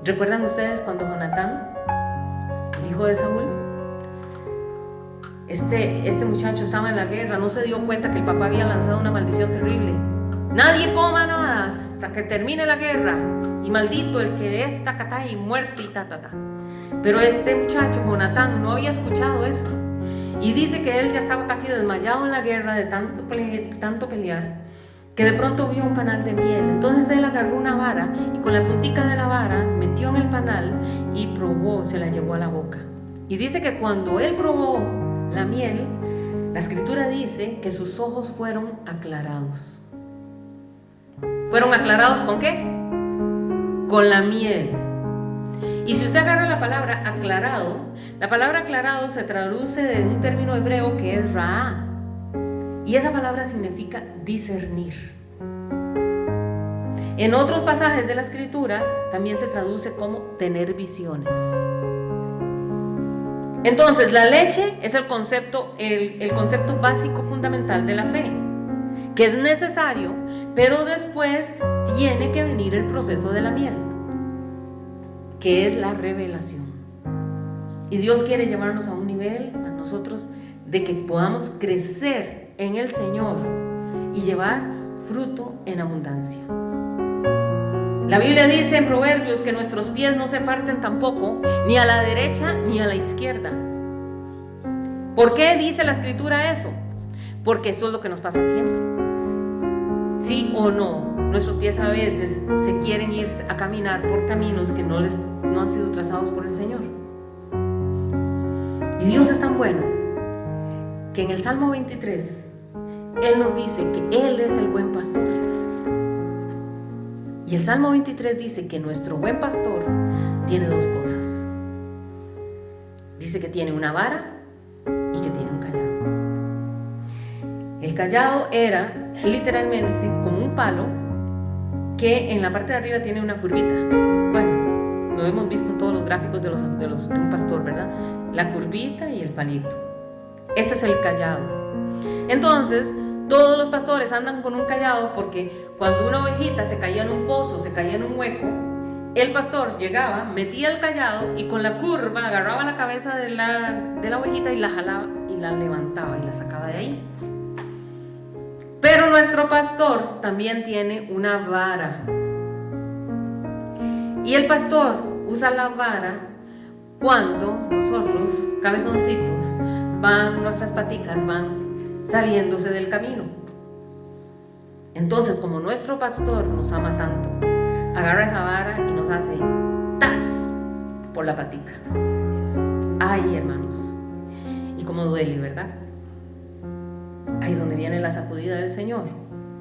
¿Recuerdan ustedes cuando Jonatán, el hijo de Saúl, este muchacho estaba en la guerra, no se dio cuenta que el papá había lanzado una maldición terrible? Nadie coma nada hasta que termine la guerra, y maldito el que es tacatá y muerte y ta. Pero este muchacho, Jonatán, no había escuchado eso, y dice que él ya estaba casi desmayado en la guerra de tanto pelear, que de pronto vio un panal de miel. Entonces él agarró una vara y con la puntica de la vara metió en el panal y probó, se la llevó a la boca. Y dice que cuando él probó la miel, la escritura dice que sus ojos fueron aclarados. ¿Fueron aclarados con qué? Con la miel. Y si usted agarra la palabra aclarado, la palabra aclarado se traduce de un término hebreo que es raá, y esa palabra significa discernir. En otros pasajes de la escritura también se traduce como tener visiones. Entonces, la leche es el concepto básico fundamental de la fe, que es necesario, pero después tiene que venir el proceso de la miel, que es la revelación. Y Dios quiere llevarnos a un nivel, a nosotros, de que podamos crecer en el Señor y llevar fruto en abundancia. La Biblia dice en Proverbios que nuestros pies no se parten tampoco, ni a la derecha ni a la izquierda. ¿Por qué dice la escritura eso? Porque eso es lo que nos pasa siempre. Sí o no, nuestros pies a veces se quieren ir a caminar por caminos que no han sido trazados por el Señor. Y Dios es tan bueno que en el Salmo 23 Él nos dice que Él es el buen pastor. Y el Salmo 23 dice que nuestro buen pastor tiene dos cosas. Dice que tiene una vara y que tiene un callado. El callado era literalmente como un palo que en la parte de arriba tiene una curvita. Bueno, lo hemos visto en todos los gráficos de un pastor, ¿verdad? La curvita y el palito. Ese es el callado. Entonces, todos los pastores andan con un callado porque cuando una ovejita se caía en un pozo, se caía en un hueco, el pastor llegaba, metía el callado y con la curva agarraba la cabeza de la ovejita y la jalaba y la levantaba y la sacaba de ahí. Pero nuestro pastor también tiene una vara. Y el pastor usa la vara cuando nosotros, cabezoncitos, nuestras paticas van saliéndose del camino. Entonces, como nuestro pastor nos ama tanto, agarra esa vara y nos hace ¡tas! Por la patica. Ay, hermanos, y cómo duele, ¿verdad? Ahí es donde viene la sacudida del Señor.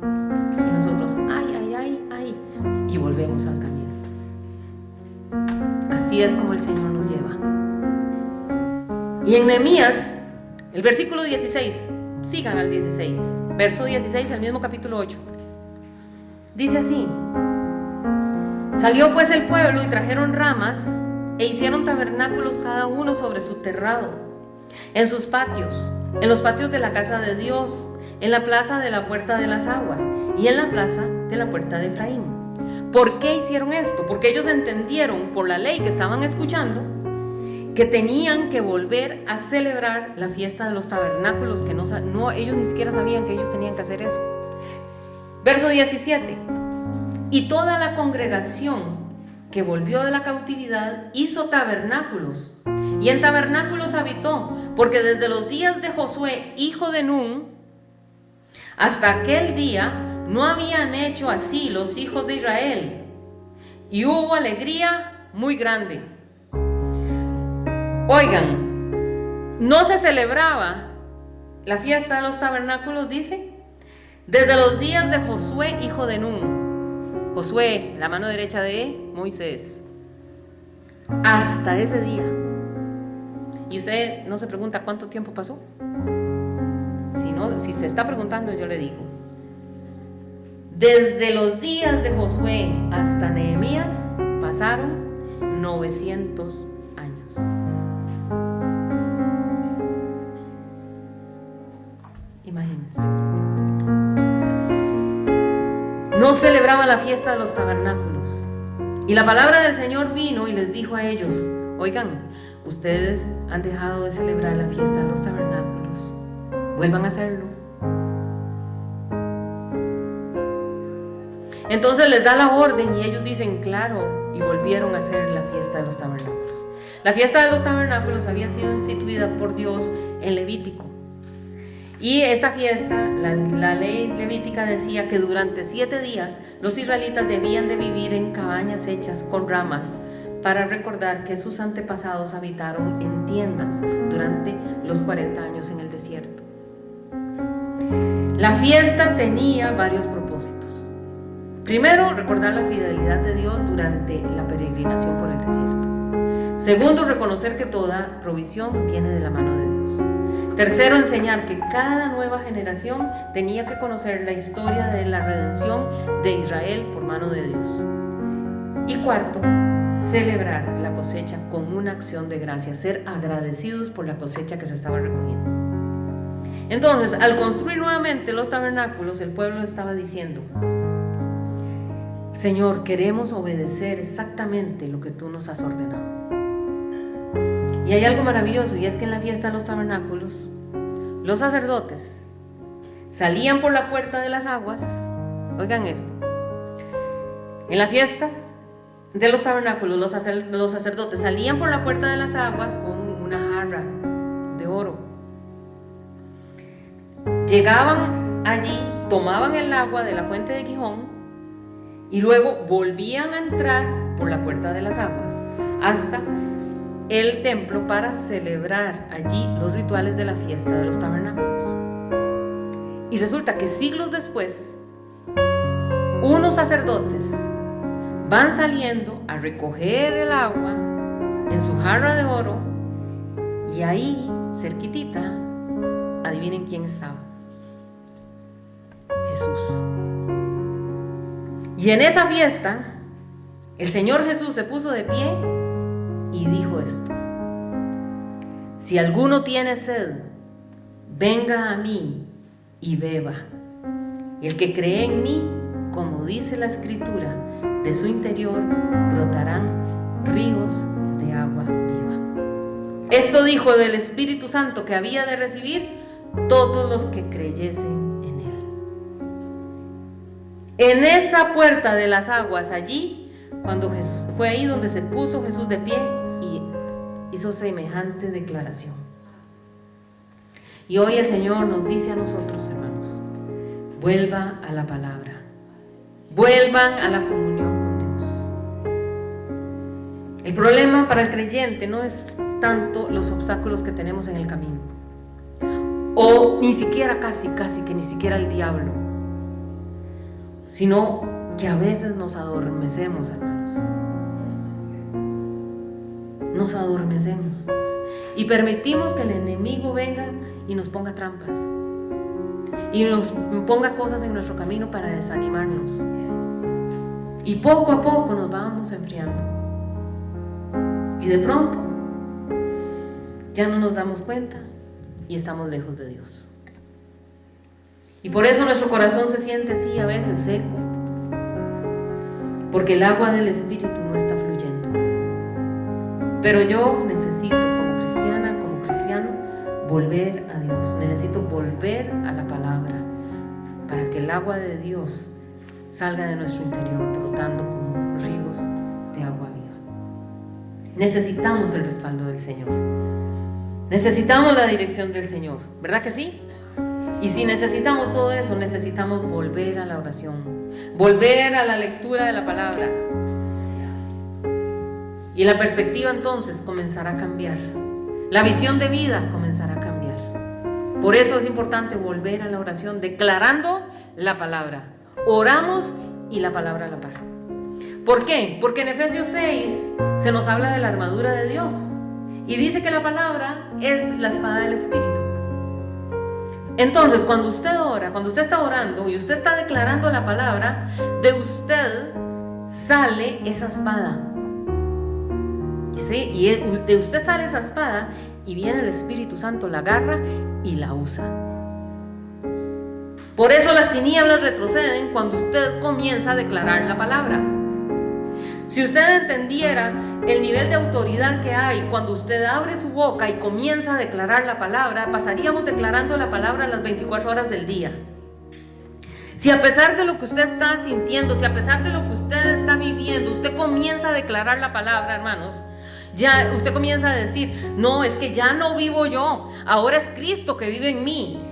Y nosotros, ay, y volvemos al camino. Así es como el Señor nos lleva. Y en Nehemías, el versículo 16, sigan al 16, verso 16, el mismo capítulo 8. Dice así: salió pues el pueblo y trajeron ramas e hicieron tabernáculos cada uno sobre su terrado, en sus patios, en los patios de la casa de Dios, en la plaza de la puerta de las aguas y en la plaza de la puerta de Efraín. ¿Por qué hicieron esto? Porque ellos entendieron por la ley que estaban escuchando que tenían que volver a celebrar la fiesta de los tabernáculos, que ellos ni siquiera sabían que ellos tenían que hacer eso. Verso 17: y toda la congregación que volvió de la cautividad hizo tabernáculos, y en tabernáculos habitó, porque desde los días de Josué, hijo de Nun, hasta aquel día no habían hecho así los hijos de Israel, y hubo alegría muy grande. Oigan, no se celebraba la fiesta de los tabernáculos, dice, desde los días de Josué, hijo de Nun. Josué, la mano derecha de Moisés, hasta ese día. Y usted no se pregunta cuánto tiempo pasó. Si se está preguntando, yo le digo: desde los días de Josué hasta Nehemías pasaron 900 años. no celebraban la fiesta de los tabernáculos. Y la palabra del Señor vino y les dijo a ellos: oigan, ustedes han dejado de celebrar la fiesta de los tabernáculos, vuelvan a hacerlo. Entonces les da la orden y ellos dicen: claro, y volvieron a hacer la fiesta de los tabernáculos. La fiesta de los tabernáculos había sido instituida por Dios en Levítico. Y esta fiesta, la ley levítica decía que durante 7 días los israelitas debían de vivir en cabañas hechas con ramas, para recordar que sus antepasados habitaron en tiendas durante los 40 años en el desierto. La fiesta tenía varios propósitos. Primero, recordar la fidelidad de Dios durante la peregrinación por el desierto. Segundo, reconocer que toda provisión viene de la mano de Dios. Tercero, enseñar que cada nueva generación tenía que conocer la historia de la redención de Israel por mano de Dios. Y cuarto, celebrar la cosecha con una acción de gracia, ser agradecidos por la cosecha que se estaba recogiendo. Entonces, al construir nuevamente los tabernáculos, el pueblo estaba diciendo: Señor, queremos obedecer exactamente lo que tú nos has ordenado. Y hay algo maravilloso, y es que en la fiesta de los tabernáculos, los sacerdotes salían por la puerta de las aguas. Oigan esto: en las fiestas de los tabernáculos, los sacerdotes salían por la puerta de las aguas con una jarra de oro. Llegaban allí, tomaban el agua de la fuente de Gihón y luego volvían a entrar por la puerta de las aguas hasta el templo para celebrar allí los rituales de la fiesta de los tabernáculos. Y resulta que siglos después, unos sacerdotes van saliendo a recoger el agua en su jarra de oro, y ahí, cerquitita, adivinen quién estaba: Jesús. Y en esa fiesta, el Señor Jesús se puso de pie y dijo esto: si alguno tiene sed, venga a mí y beba. Y el que cree en mí, como dice la Escritura, de su interior brotarán ríos de agua viva. Esto dijo del Espíritu Santo que había de recibir todos los que creyesen en él. En esa puerta de las aguas, allí, cuando Jesús, fue ahí donde se puso Jesús de pie y hizo semejante declaración. Y hoy el Señor nos dice a nosotros, hermanos: vuelva a la palabra, vuelvan a la comunión con Dios. El problema para el creyente no es tanto los obstáculos que tenemos en el camino, o ni siquiera casi que ni siquiera el diablo, sino que a veces nos adormecemos, hermanos. Nos adormecemos y permitimos que el enemigo venga y nos ponga trampas y nos ponga cosas en nuestro camino para desanimarnos, y poco a poco nos vamos enfriando y de pronto ya no nos damos cuenta y estamos lejos de Dios. Y por eso nuestro corazón se siente así a veces seco, porque el agua del Espíritu no está fluyendo. Pero yo necesito, como cristiana, como cristiano, volver a Dios. Necesito volver a la palabra para que el agua de Dios salga de nuestro interior, brotando como ríos de agua viva. Necesitamos el respaldo del Señor. Necesitamos la dirección del Señor, ¿verdad que sí? Y si necesitamos todo eso, necesitamos volver a la oración, volver a la lectura de la palabra. Y la perspectiva entonces comenzará a cambiar. La visión de vida comenzará a cambiar. Por eso es importante volver a la oración, declarando la palabra. Oramos y la palabra a la par. ¿Por qué? Porque en Efesios 6 se nos habla de la armadura de Dios. Y dice que la palabra es la espada del Espíritu. Entonces, cuando usted ora, cuando usted está orando y usted está declarando la palabra, de usted sale esa espada. ¿Sí? Y de usted sale esa espada y viene el Espíritu Santo, la agarra y la usa. Por eso las tinieblas retroceden cuando usted comienza a declarar la palabra. Si usted entendiera el nivel de autoridad que hay cuando usted abre su boca y comienza a declarar la palabra, pasaríamos declarando la palabra las 24 horas del día. Si a pesar de lo que usted está sintiendo, si a pesar de lo que usted está viviendo, usted comienza a declarar la palabra, hermanos, ya usted comienza a decir, no, es que ya no vivo yo, ahora es Cristo que vive en mí.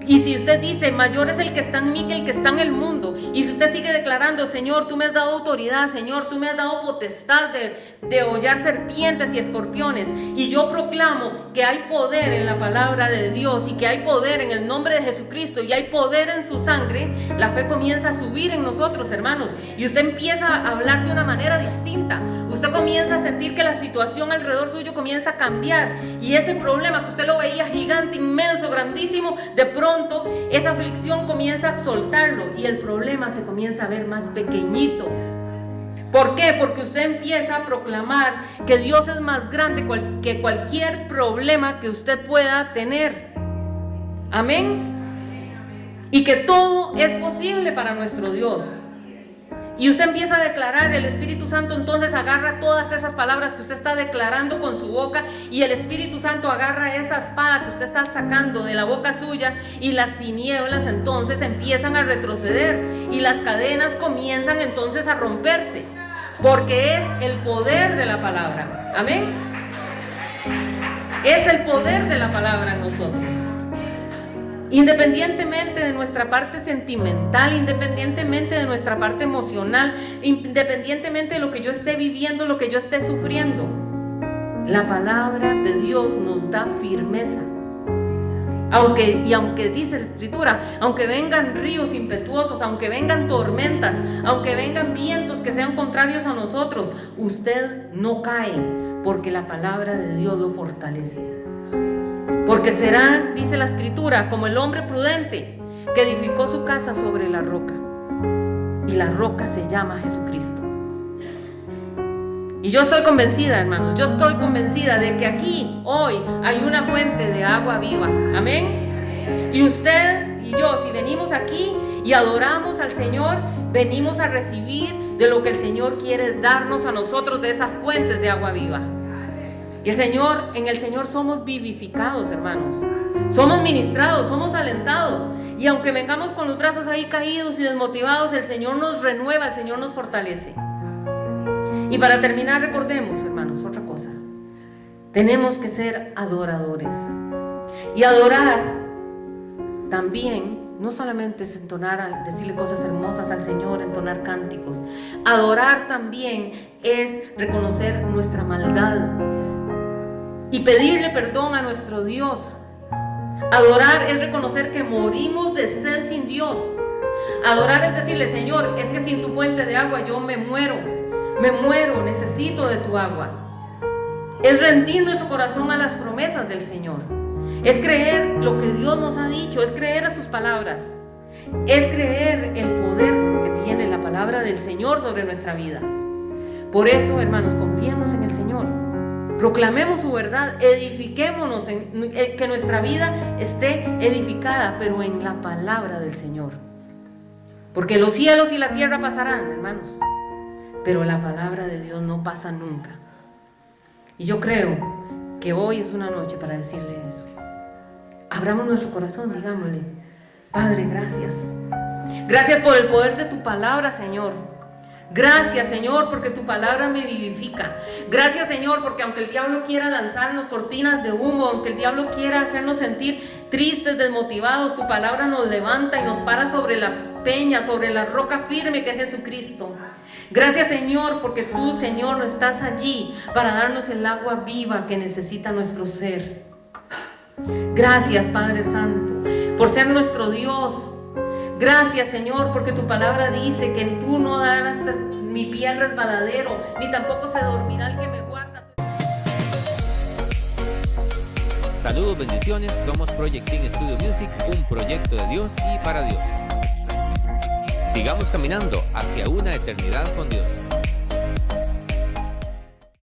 Y si usted dice, mayor es el que está en mí que el que está en el mundo, y si usted sigue declarando, Señor, tú me has dado autoridad, Señor, tú me has dado potestad de hollar serpientes y escorpiones, y yo proclamo que hay poder en la palabra de Dios y que hay poder en el nombre de Jesucristo y hay poder en su sangre, la fe comienza a subir en nosotros, hermanos, y usted empieza a hablar de una manera distinta. Usted comienza a sentir que la situación alrededor suyo comienza a cambiar, y ese problema que usted lo veía gigante, inmenso, grandísimo, de pronto esa aflicción comienza a soltarlo y el problema se comienza a ver más pequeñito. ¿Por qué? Porque usted empieza a proclamar que Dios es más grande que cualquier problema que usted pueda tener. Amén. Y que todo es posible para nuestro Dios. Y usted empieza a declarar, el Espíritu Santo entonces agarra todas esas palabras que usted está declarando con su boca, y el Espíritu Santo agarra esa espada que usted está sacando de la boca suya, y las tinieblas entonces empiezan a retroceder y las cadenas comienzan entonces a romperse, porque es el poder de la palabra. Amén. Es el poder de la palabra en nosotros. Independientemente de nuestra parte sentimental, independientemente de nuestra parte emocional, independientemente de lo que yo esté viviendo, lo que yo esté sufriendo, la palabra de Dios nos da firmeza. Aunque dice la Escritura, aunque vengan ríos impetuosos, aunque vengan tormentas, aunque vengan vientos que sean contrarios a nosotros, usted no cae, porque la palabra de Dios lo fortalece. Porque será, dice la Escritura, como el hombre prudente que edificó su casa sobre la roca, y la roca se llama Jesucristo. Y yo estoy convencida, hermanos, yo estoy convencida de que aquí, hoy, hay una fuente de agua viva. Amén. Y usted y yo, si venimos aquí y adoramos al Señor, venimos a recibir de lo que el Señor quiere darnos a nosotros, de esas fuentes de agua viva. Y en el Señor somos vivificados, hermanos. Somos ministrados, somos alentados. Y aunque vengamos con los brazos ahí caídos y desmotivados, el Señor nos renueva, el Señor nos fortalece. Y para terminar, recordemos, hermanos, otra cosa. Tenemos que ser adoradores. Y adorar también no solamente es entonar, decirle cosas hermosas al Señor, entonar cánticos. Adorar también es reconocer nuestra maldad y pedirle perdón a nuestro Dios. Adorar es reconocer que morimos de sed sin Dios. Adorar es decirle, Señor, es que sin tu fuente de agua yo me muero, necesito de tu agua. Es rendir nuestro corazón a las promesas del Señor. Es creer lo que Dios nos ha dicho, es creer a sus palabras. Es creer el poder que tiene la palabra del Señor sobre nuestra vida. Por eso, hermanos, confiemos en el Señor. Proclamemos su verdad, edifiquémonos, que nuestra vida esté edificada, pero en la palabra del Señor. Porque los cielos y la tierra pasarán, hermanos, pero la palabra de Dios no pasa nunca. Y yo creo que hoy es una noche para decirle eso. Abramos nuestro corazón, digámosle, Padre, gracias. Gracias por el poder de tu palabra, Señor. Gracias, Señor, porque tu palabra me vivifica. Gracias, Señor, porque aunque el diablo quiera lanzarnos cortinas de humo, aunque el diablo quiera hacernos sentir tristes, desmotivados, tu palabra nos levanta y nos para sobre la peña, sobre la roca firme que es Jesucristo. Gracias, Señor, porque tú, Señor, no estás allí para darnos el agua viva que necesita nuestro ser. Gracias, Padre Santo, por ser nuestro Dios. Gracias, Señor, porque tu palabra dice que tú no darás mi pie al resbaladero, ni tampoco se dormirá el que me guarda. Saludos, bendiciones. Somos Project Team Studio Music, un proyecto de Dios y para Dios. Sigamos caminando hacia una eternidad con Dios.